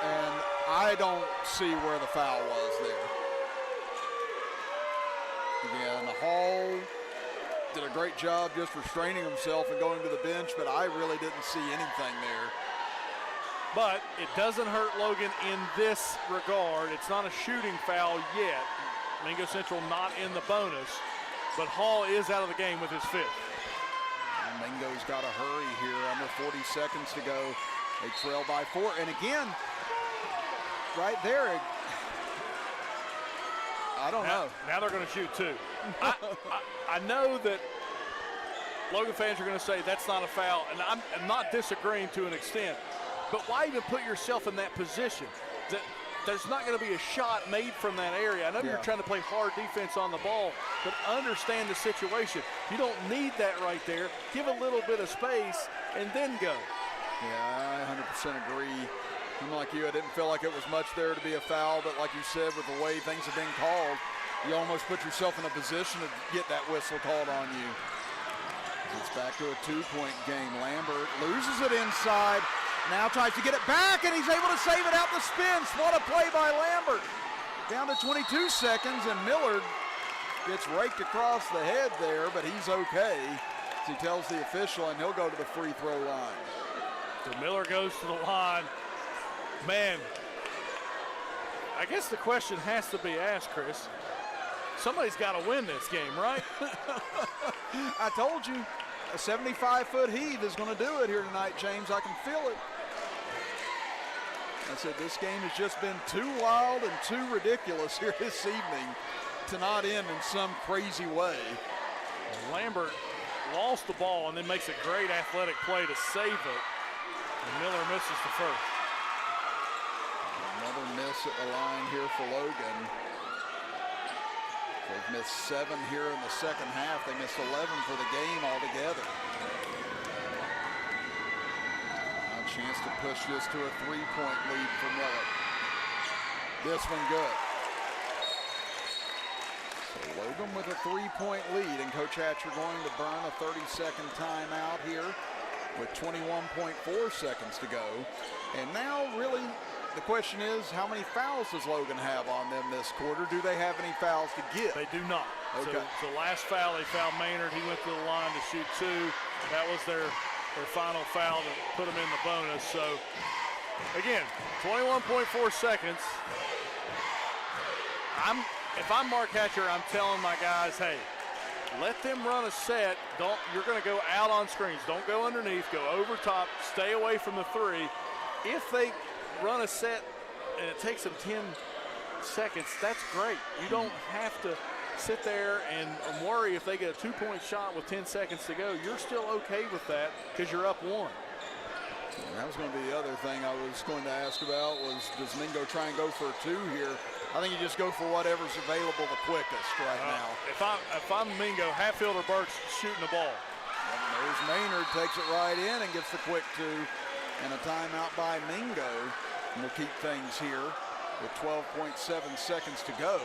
And I don't see where the foul was there. Again, Hall did a great job just restraining himself and going to the bench, but I really didn't see anything there. But it doesn't hurt Logan in this regard. It's not a shooting foul yet. Mingo Central not in the bonus. But Hall is out of the game with his 5th. And Mingo's got to hurry here. Under 40 seconds to go. They trail by 4. And again, right there, I don't know. Now they're going to shoot 2. I know that Logan fans are going to say that's not a foul, and I'm not disagreeing to an extent. But why even put yourself in that position? There's not going to be a shot made from that area. I know you're trying to play hard defense on the ball, but understand the situation. You don't need that right there. Give a little bit of space and then go. Yeah, I 100% agree. I'm like you, I didn't feel like it was much there to be a foul, but like you said, with the way things have been called, you almost put yourself in a position to get that whistle called on you. It's back to a 2-point game. Lambert loses it inside. Now tries to get it back, and he's able to save it out the Spence. What a play by Lambert. Down to 22 seconds, and Millard gets raked across the head there, but he's okay. As he tells the official, and he'll go to the free throw line. So Miller goes to the line. Man, I guess the question has to be asked, Chris. Somebody's got to win this game, right? I told you, a 75-foot heave is going to do it here tonight, James. I can feel it. I said this game has just been too wild and too ridiculous here this evening to not end in some crazy way. Lambert lost the ball and then makes a great athletic play to save it. And Miller misses the first. Another miss at the line here for Logan. They've missed 7 here in the second half. They missed 11 for the game altogether. A chance to push this to a 3-point lead for Miller. This one good. So Logan with a 3-point lead, and Coach Hatcher going to burn a 30-second timeout here with 21.4 seconds to go. And now really the question is, how many fouls does Logan have on them this quarter? Do they have any fouls to give? They do not. Okay. So last foul, they fouled Maynard. He went to the line to shoot 2. That was their final foul to put them in the bonus. So, again, 21.4 seconds. If I'm Mark Hatcher, I'm telling my guys, hey, let them run a set. You're going to go out on screens. Don't go underneath. Go over top. Stay away from the 3. If they run a set and it takes them 10 seconds, that's great. You don't have to sit there and worry if they get a 2-point shot with 10 seconds to go. You're still okay with that because you're up 1. And that was going to be the other thing I was going to ask about was, does Mingo try and go for a 2 here? I think you just go for whatever's available the quickest right now. If I'm Mingo, Hatfield or Burks shooting the ball. And there's Maynard, takes it right in and gets the quick 2. And a timeout by Mingo. And we'll keep things here with 12.7 seconds to go.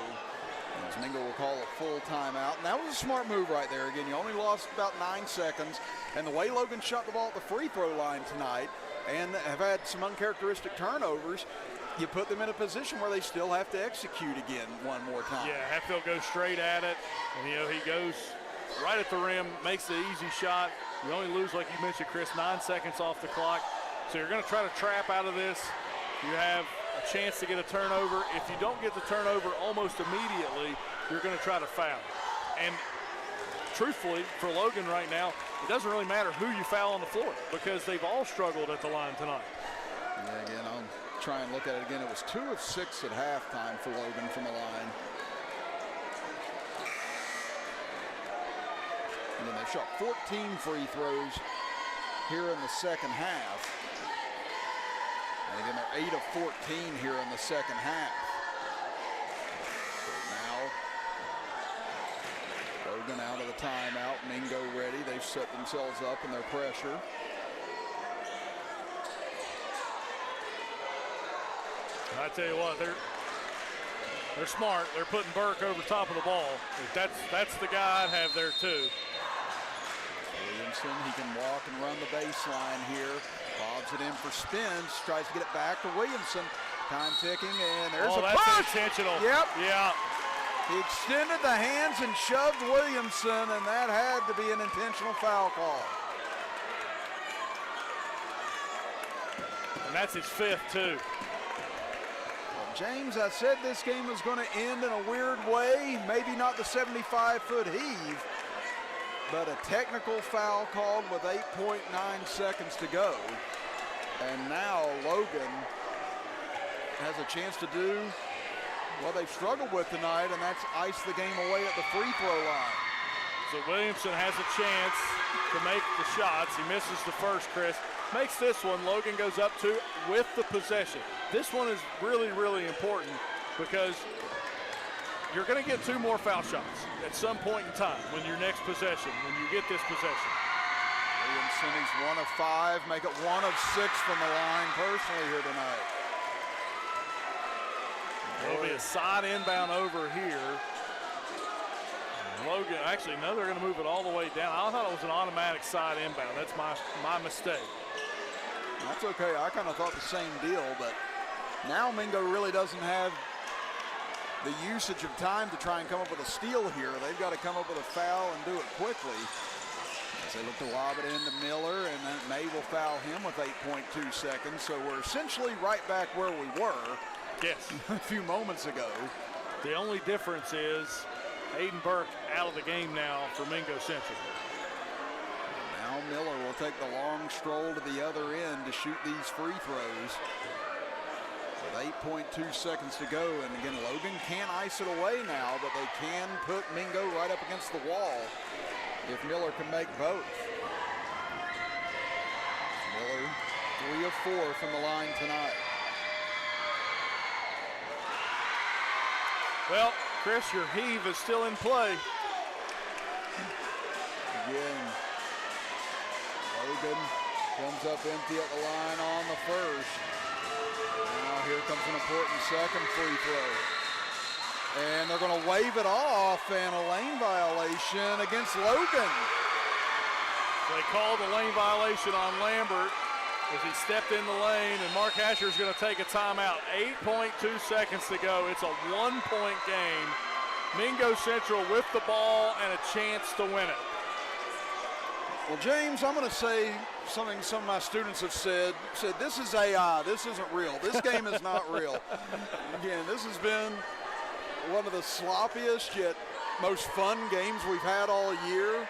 As Mingo will call a full timeout. And that was a smart move right there. Again, you only lost about 9 seconds. And the way Logan shot the ball at the free throw line tonight and have had some uncharacteristic turnovers, you put them in a position where they still have to execute again one more time. Yeah, Hatfield goes straight at it. And, he goes right at the rim, makes the easy shot. You only lose, like you mentioned, Chris, 9 seconds off the clock. So you're going to try to trap out of this. You have a chance to get a turnover. If you don't get the turnover almost immediately, you're going to try to foul. And truthfully, for Logan right now, it doesn't really matter who you foul on the floor because they've all struggled at the line tonight. Yeah, again, I'll try and look at it again. It was 2 of 6 at halftime for Logan from the line. And then they shot 14 free throws here in the second half. And again, they're 8 of 14 here in the second half. So now, Logan out of the timeout. Mingo ready. They've set themselves up in their pressure. I tell you what, they're smart. They're putting Burke over top of the ball. That's the guy I'd have there too. Williamson, he can walk and run the baseline here. Bobs it in for spins, tries to get it back to Williamson. Time ticking, and there's a that's push. Intentional. Yep. Yeah. He extended the hands and shoved Williamson, and that had to be an intentional foul call. And that's his 5th too. Well, James, I said this game was going to end in a weird way. Maybe not the 75-foot heave, but a technical foul called with 8.9 seconds to go. And now Logan has a chance to do what they've struggled with tonight, and that's ice the game away at the free throw line. So Williamson has a chance to make the shots. He misses the first, Chris. Makes this one. Logan goes up 2 with the possession. This one is really, really important because you're going to get 2 more foul shots at some point in time when your next possession, when you get this possession. Williamson, he's 1 of 5, make it 1 of 6 from the line personally here tonight. There'll be a side inbound over here. Logan, actually, no, they're going to move it all the way down. I thought it was an automatic side inbound. That's my mistake. That's okay. I kind of thought the same deal, but now Mingo really doesn't have the usage of time to try and come up with a steal here. They've got to come up with a foul and do it quickly. As they look to lob it into Miller, and then May will foul him with 8.2 seconds. So we're essentially right back where we were yes. a few moments ago. The only difference is Aiden Burke out of the game now for Mingo Central. Now Miller will take the long stroll to the other end to shoot these free throws. With 8.2 seconds to go, and again, Logan can't ice it away now, but they can put Mingo right up against the wall if Miller can make both. Miller, 3 of 4 from the line tonight. Well, Chris, your heave is still in play. Again, Logan comes up empty at the line on the first. Now here comes an important second free throw. And they're going to wave it off, and a lane violation against Logan. They called a lane violation on Lambert as he stepped in the lane, and Mark Asher is going to take a timeout. 8.2 seconds to go. It's a 1-point game. Mingo Central with the ball and a chance to win it. Well, James, I'm going to say something some of my students have said this is AI, this isn't real. This game is not real. Again, this has been one of the sloppiest yet most fun games we've had all year.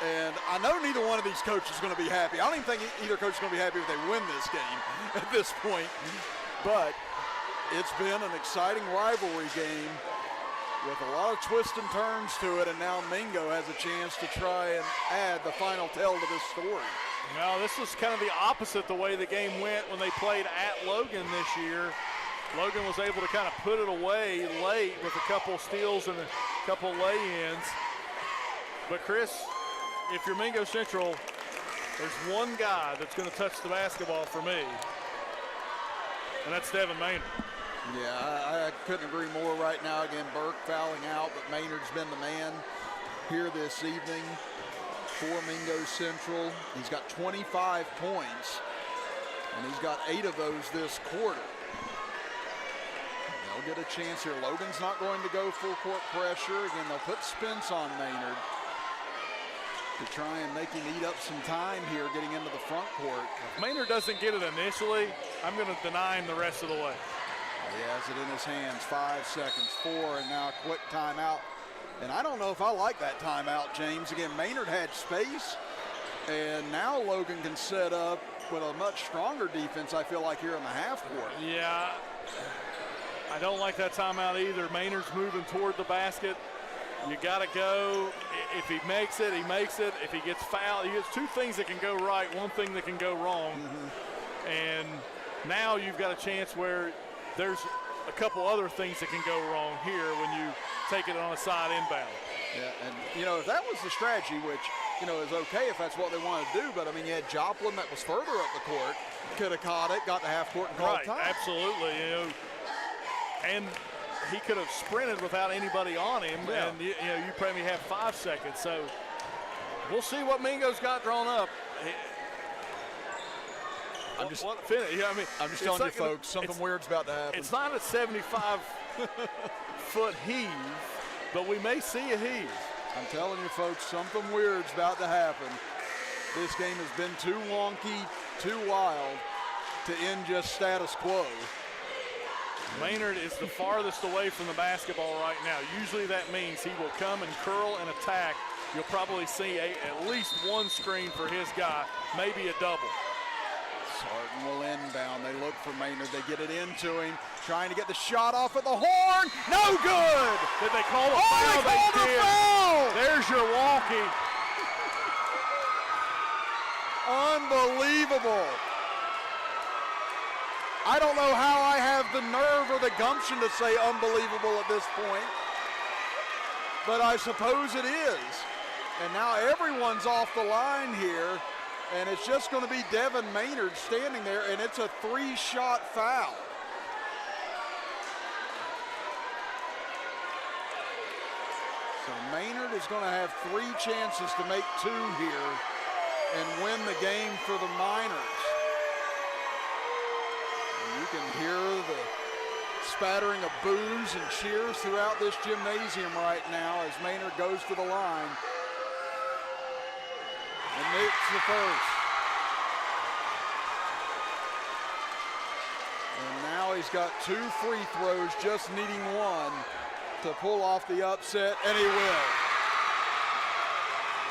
And I know neither one of these coaches is going to be happy. I don't even think either coach is going to be happy if they win this game at this point. But it's been an exciting rivalry game with a lot of twists and turns to it, and now Mingo has a chance to try and add the final tell to this story. Now, this was kind of the opposite the way the game went when they played at Logan this year. Logan was able to kind of put it away late with a couple steals and a couple lay-ins. But Chris, if you're Mingo Central, there's one guy that's going to touch the basketball for me, and that's Devin Maynard. Yeah, I couldn't agree more right now. Again, Burke fouling out, but Maynard's been the man here this evening for Mingo Central. He's got 25 points, and he's got 8 of those this quarter. They'll get a chance here. Logan's not going to go full court pressure. Again, they'll put Spence on Maynard to try and make him eat up some time here getting into the front court. If Maynard doesn't get it initially, I'm going to deny him the rest of the way. He has it in his hands. 5 seconds, 4, and now a quick timeout. And I don't know if I like that timeout, James. Again, Maynard had space, and now Logan can set up with a much stronger defense, I feel like, here in the half court. Yeah, I don't like that timeout either. Maynard's moving toward the basket. You got to go. If he makes it, he makes it. If he gets fouled, he gets 2 things that can go right, 1 thing that can go wrong. And now you've got a chance where there's a couple other things that can go wrong here when you take it on a side inbound. Yeah, and, you know, if that was the strategy, which, you know, is okay if that's what they want to do, but, I mean, you had Joplin that was further up the court, could have caught it, got to half court and called time. Absolutely. You know, and he could have sprinted without anybody on him, and, you know, you probably have 5 seconds. So we'll see what Mingo's got drawn up. I'm just telling you, folks, something weird's about to happen. It's not a 75-foot heave, but we may see a heave. I'm telling you, folks, something weird's about to happen. This game has been too wonky, too wild to end just status quo. Maynard is the farthest away from the basketball right now. Usually that means he will come and curl and attack. You'll probably see at least 1 screen for his guy, maybe a double. Sarton will inbound. They look for Maynard. They get it into him. Trying to get the shot off at the horn. No good! Did they call a foul? They called a foul! There's your walkie. Unbelievable. I don't know how I have the nerve or the gumption to say unbelievable at this point, but I suppose it is. And now everyone's off the line here, and it's just going to be Devin Maynard standing there, and it's a 3-shot foul. So Maynard is going to have 3 chances to make 2 here and win the game for the Miners. And you can hear the spattering of boos and cheers throughout this gymnasium right now as Maynard goes to the line. And makes the first. And now he's got 2 free throws, just needing 1 to pull off the upset, and he will.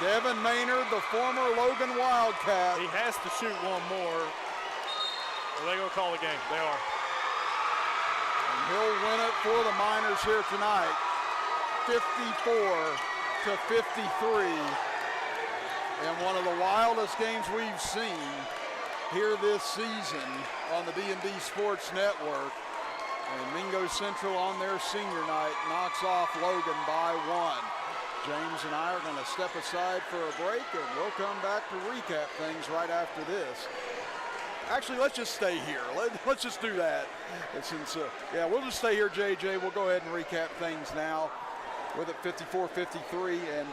Devin Maynard, the former Logan Wildcat. He has to shoot one more. Are they going to call the game? They are. And he'll win it for the Miners here tonight, 54-53. And one of the wildest games we've seen here this season on the D&D Sports Network. And Mingo Central on their senior night knocks off Logan by 1. James and I are going to step aside for a break, and we'll come back to recap things right after this. Actually, let's just stay here. Let's just do that. And since, yeah, we'll just stay here, JJ. We'll go ahead and recap things now with it 54-53. And,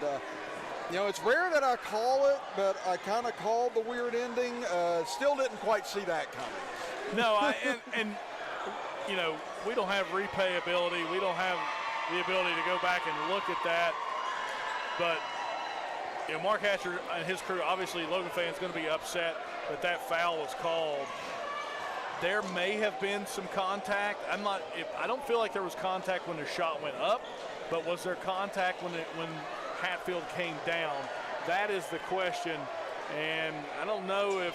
you know, it's rare that I call it, but I kind of called the weird ending. Still didn't quite see that coming. No, and you know, we don't have replayability. We don't have the ability to go back and look at that. But, you know, Mark Hatcher and his crew, obviously Logan fans going to be upset that that foul was called. There may have been some contact. I don't feel like there was contact when the shot went up, but was there contact when Hatfield came down? That is the question, and I don't know if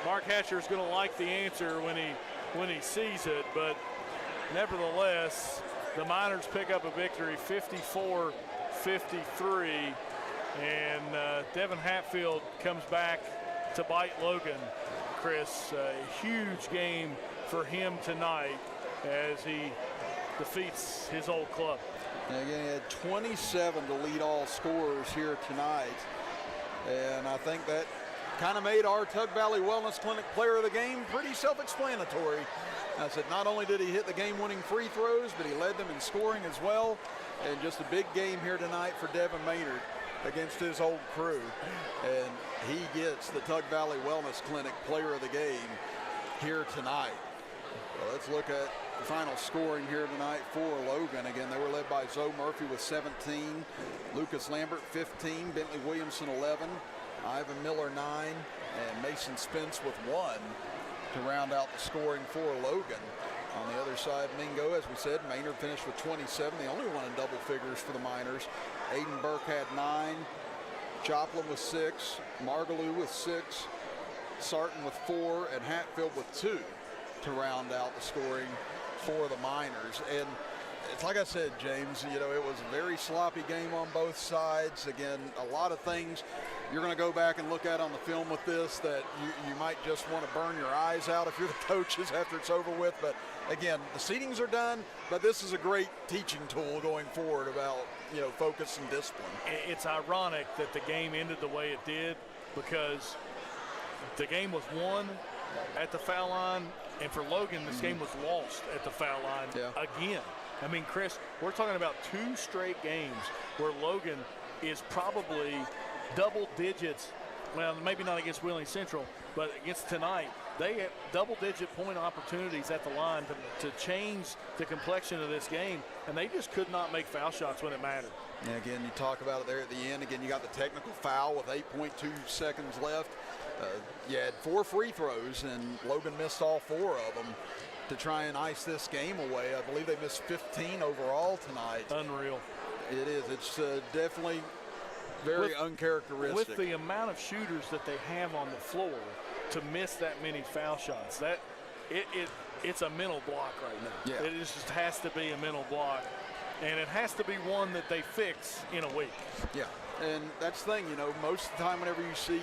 Mark Hatcher is going to like the answer when he sees it, but nevertheless, the Miners pick up a victory, 54-53, and Devin Hatfield comes back to bite Logan. Chris, a huge game for him tonight as he defeats his old club. And again, he had 27 to lead all scorers here tonight, and I think that kind of made our Tug Valley Wellness Clinic player of the game pretty self-explanatory. I said not only did he hit the game-winning free throws, but he led them in scoring as well. And just a big game here tonight for Devin Maynard against his old crew. And he gets the Tug Valley Wellness Clinic player of the game here tonight. Well, let's look at the final scoring here tonight for Logan. Again, they were led by Zoe Murphy with 17, Lucas Lambert 15, Bentley Williamson 11, Ivan Miller 9, and Mason Spence with 1 to round out the scoring for Logan. On the other side, Mingo, as we said, Maynard finished with 27, the only one in double figures for the Miners. Aiden Burke had 9, Joplin with 6, Margaloo with 6, Sarton with 4, and Hatfield with 2 to round out the scoring for the Miners. And it's like I said, James, you know, it was a very sloppy game on both sides. Again, a lot of things you're going to go back and look at on the film with this that you might just want to burn your eyes out if you're the coaches after it's over with. But again, the seedings are done, but this is a great teaching tool going forward about, you know, focus and discipline. It's ironic that the game ended the way it did because the game was won at the foul line, and for Logan, this game was lost at the foul line again. I mean, Chris, we're talking about 2 straight games where Logan is probably double digits. Well, maybe not against Wheeling Central, but against tonight, they had double-digit point opportunities at the line to change the complexion of this game, and they just could not make foul shots when it mattered. And again, you talk about it there at the end. Again, you got the technical foul with 8.2 seconds left. You had 4 free throws, and Logan missed all 4 of them to try and ice this game away. I believe they missed 15 overall tonight. Unreal. It is. It's definitely very uncharacteristic. With the amount of shooters that they have on the floor, to miss that many foul shots, it's a mental block right now. Yeah. It just has to be a mental block, and it has to be one that they fix in a week. Yeah, and that's the thing, you know, most of the time whenever you see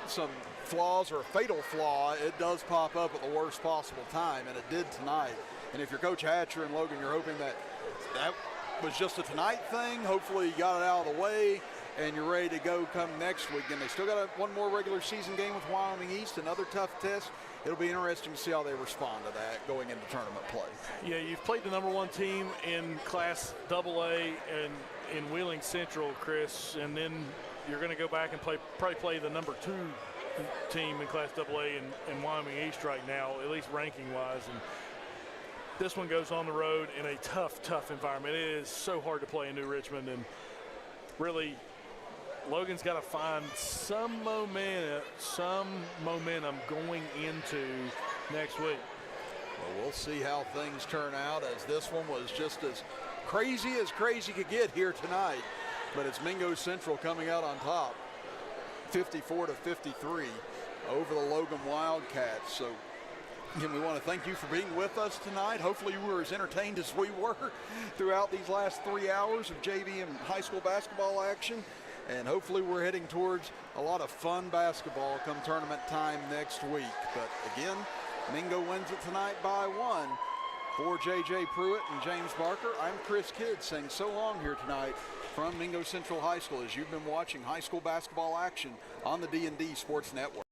some flaws or a fatal flaw, it does pop up at the worst possible time, and it did tonight. And if you're Coach Hatcher and Logan, you're hoping that was just a tonight thing. Hopefully you got it out of the way and you're ready to go come next week. And they still got one more regular season game with Wyoming East, another tough test. It'll be interesting to see how they respond to that going into tournament play. Yeah, you've played the #1 team in Class AA and in Wheeling Central, Chris, and then you're going to go back and probably play the #2 team in Class AA in Wyoming East right now, at least ranking-wise. And this one goes on the road in a tough environment. It is so hard to play in New Richmond, and really Logan's got to find some momentum going into next week. Well, we'll see how things turn out, as this one was just as crazy could get here tonight. But it's Mingo Central coming out on top, 54-53 over the Logan Wildcats. So again, we want to thank you for being with us tonight. Hopefully you were as entertained as we were throughout these last 3 hours of JV and high school basketball action. And hopefully we're heading towards a lot of fun basketball come tournament time next week. But again, Mingo wins it tonight by 1. For J.J. Pruitt and James Barker, I'm Chris Kidd saying so long here tonight from Mingo Central High School as you've been watching high school basketball action on the D&D Sports Network.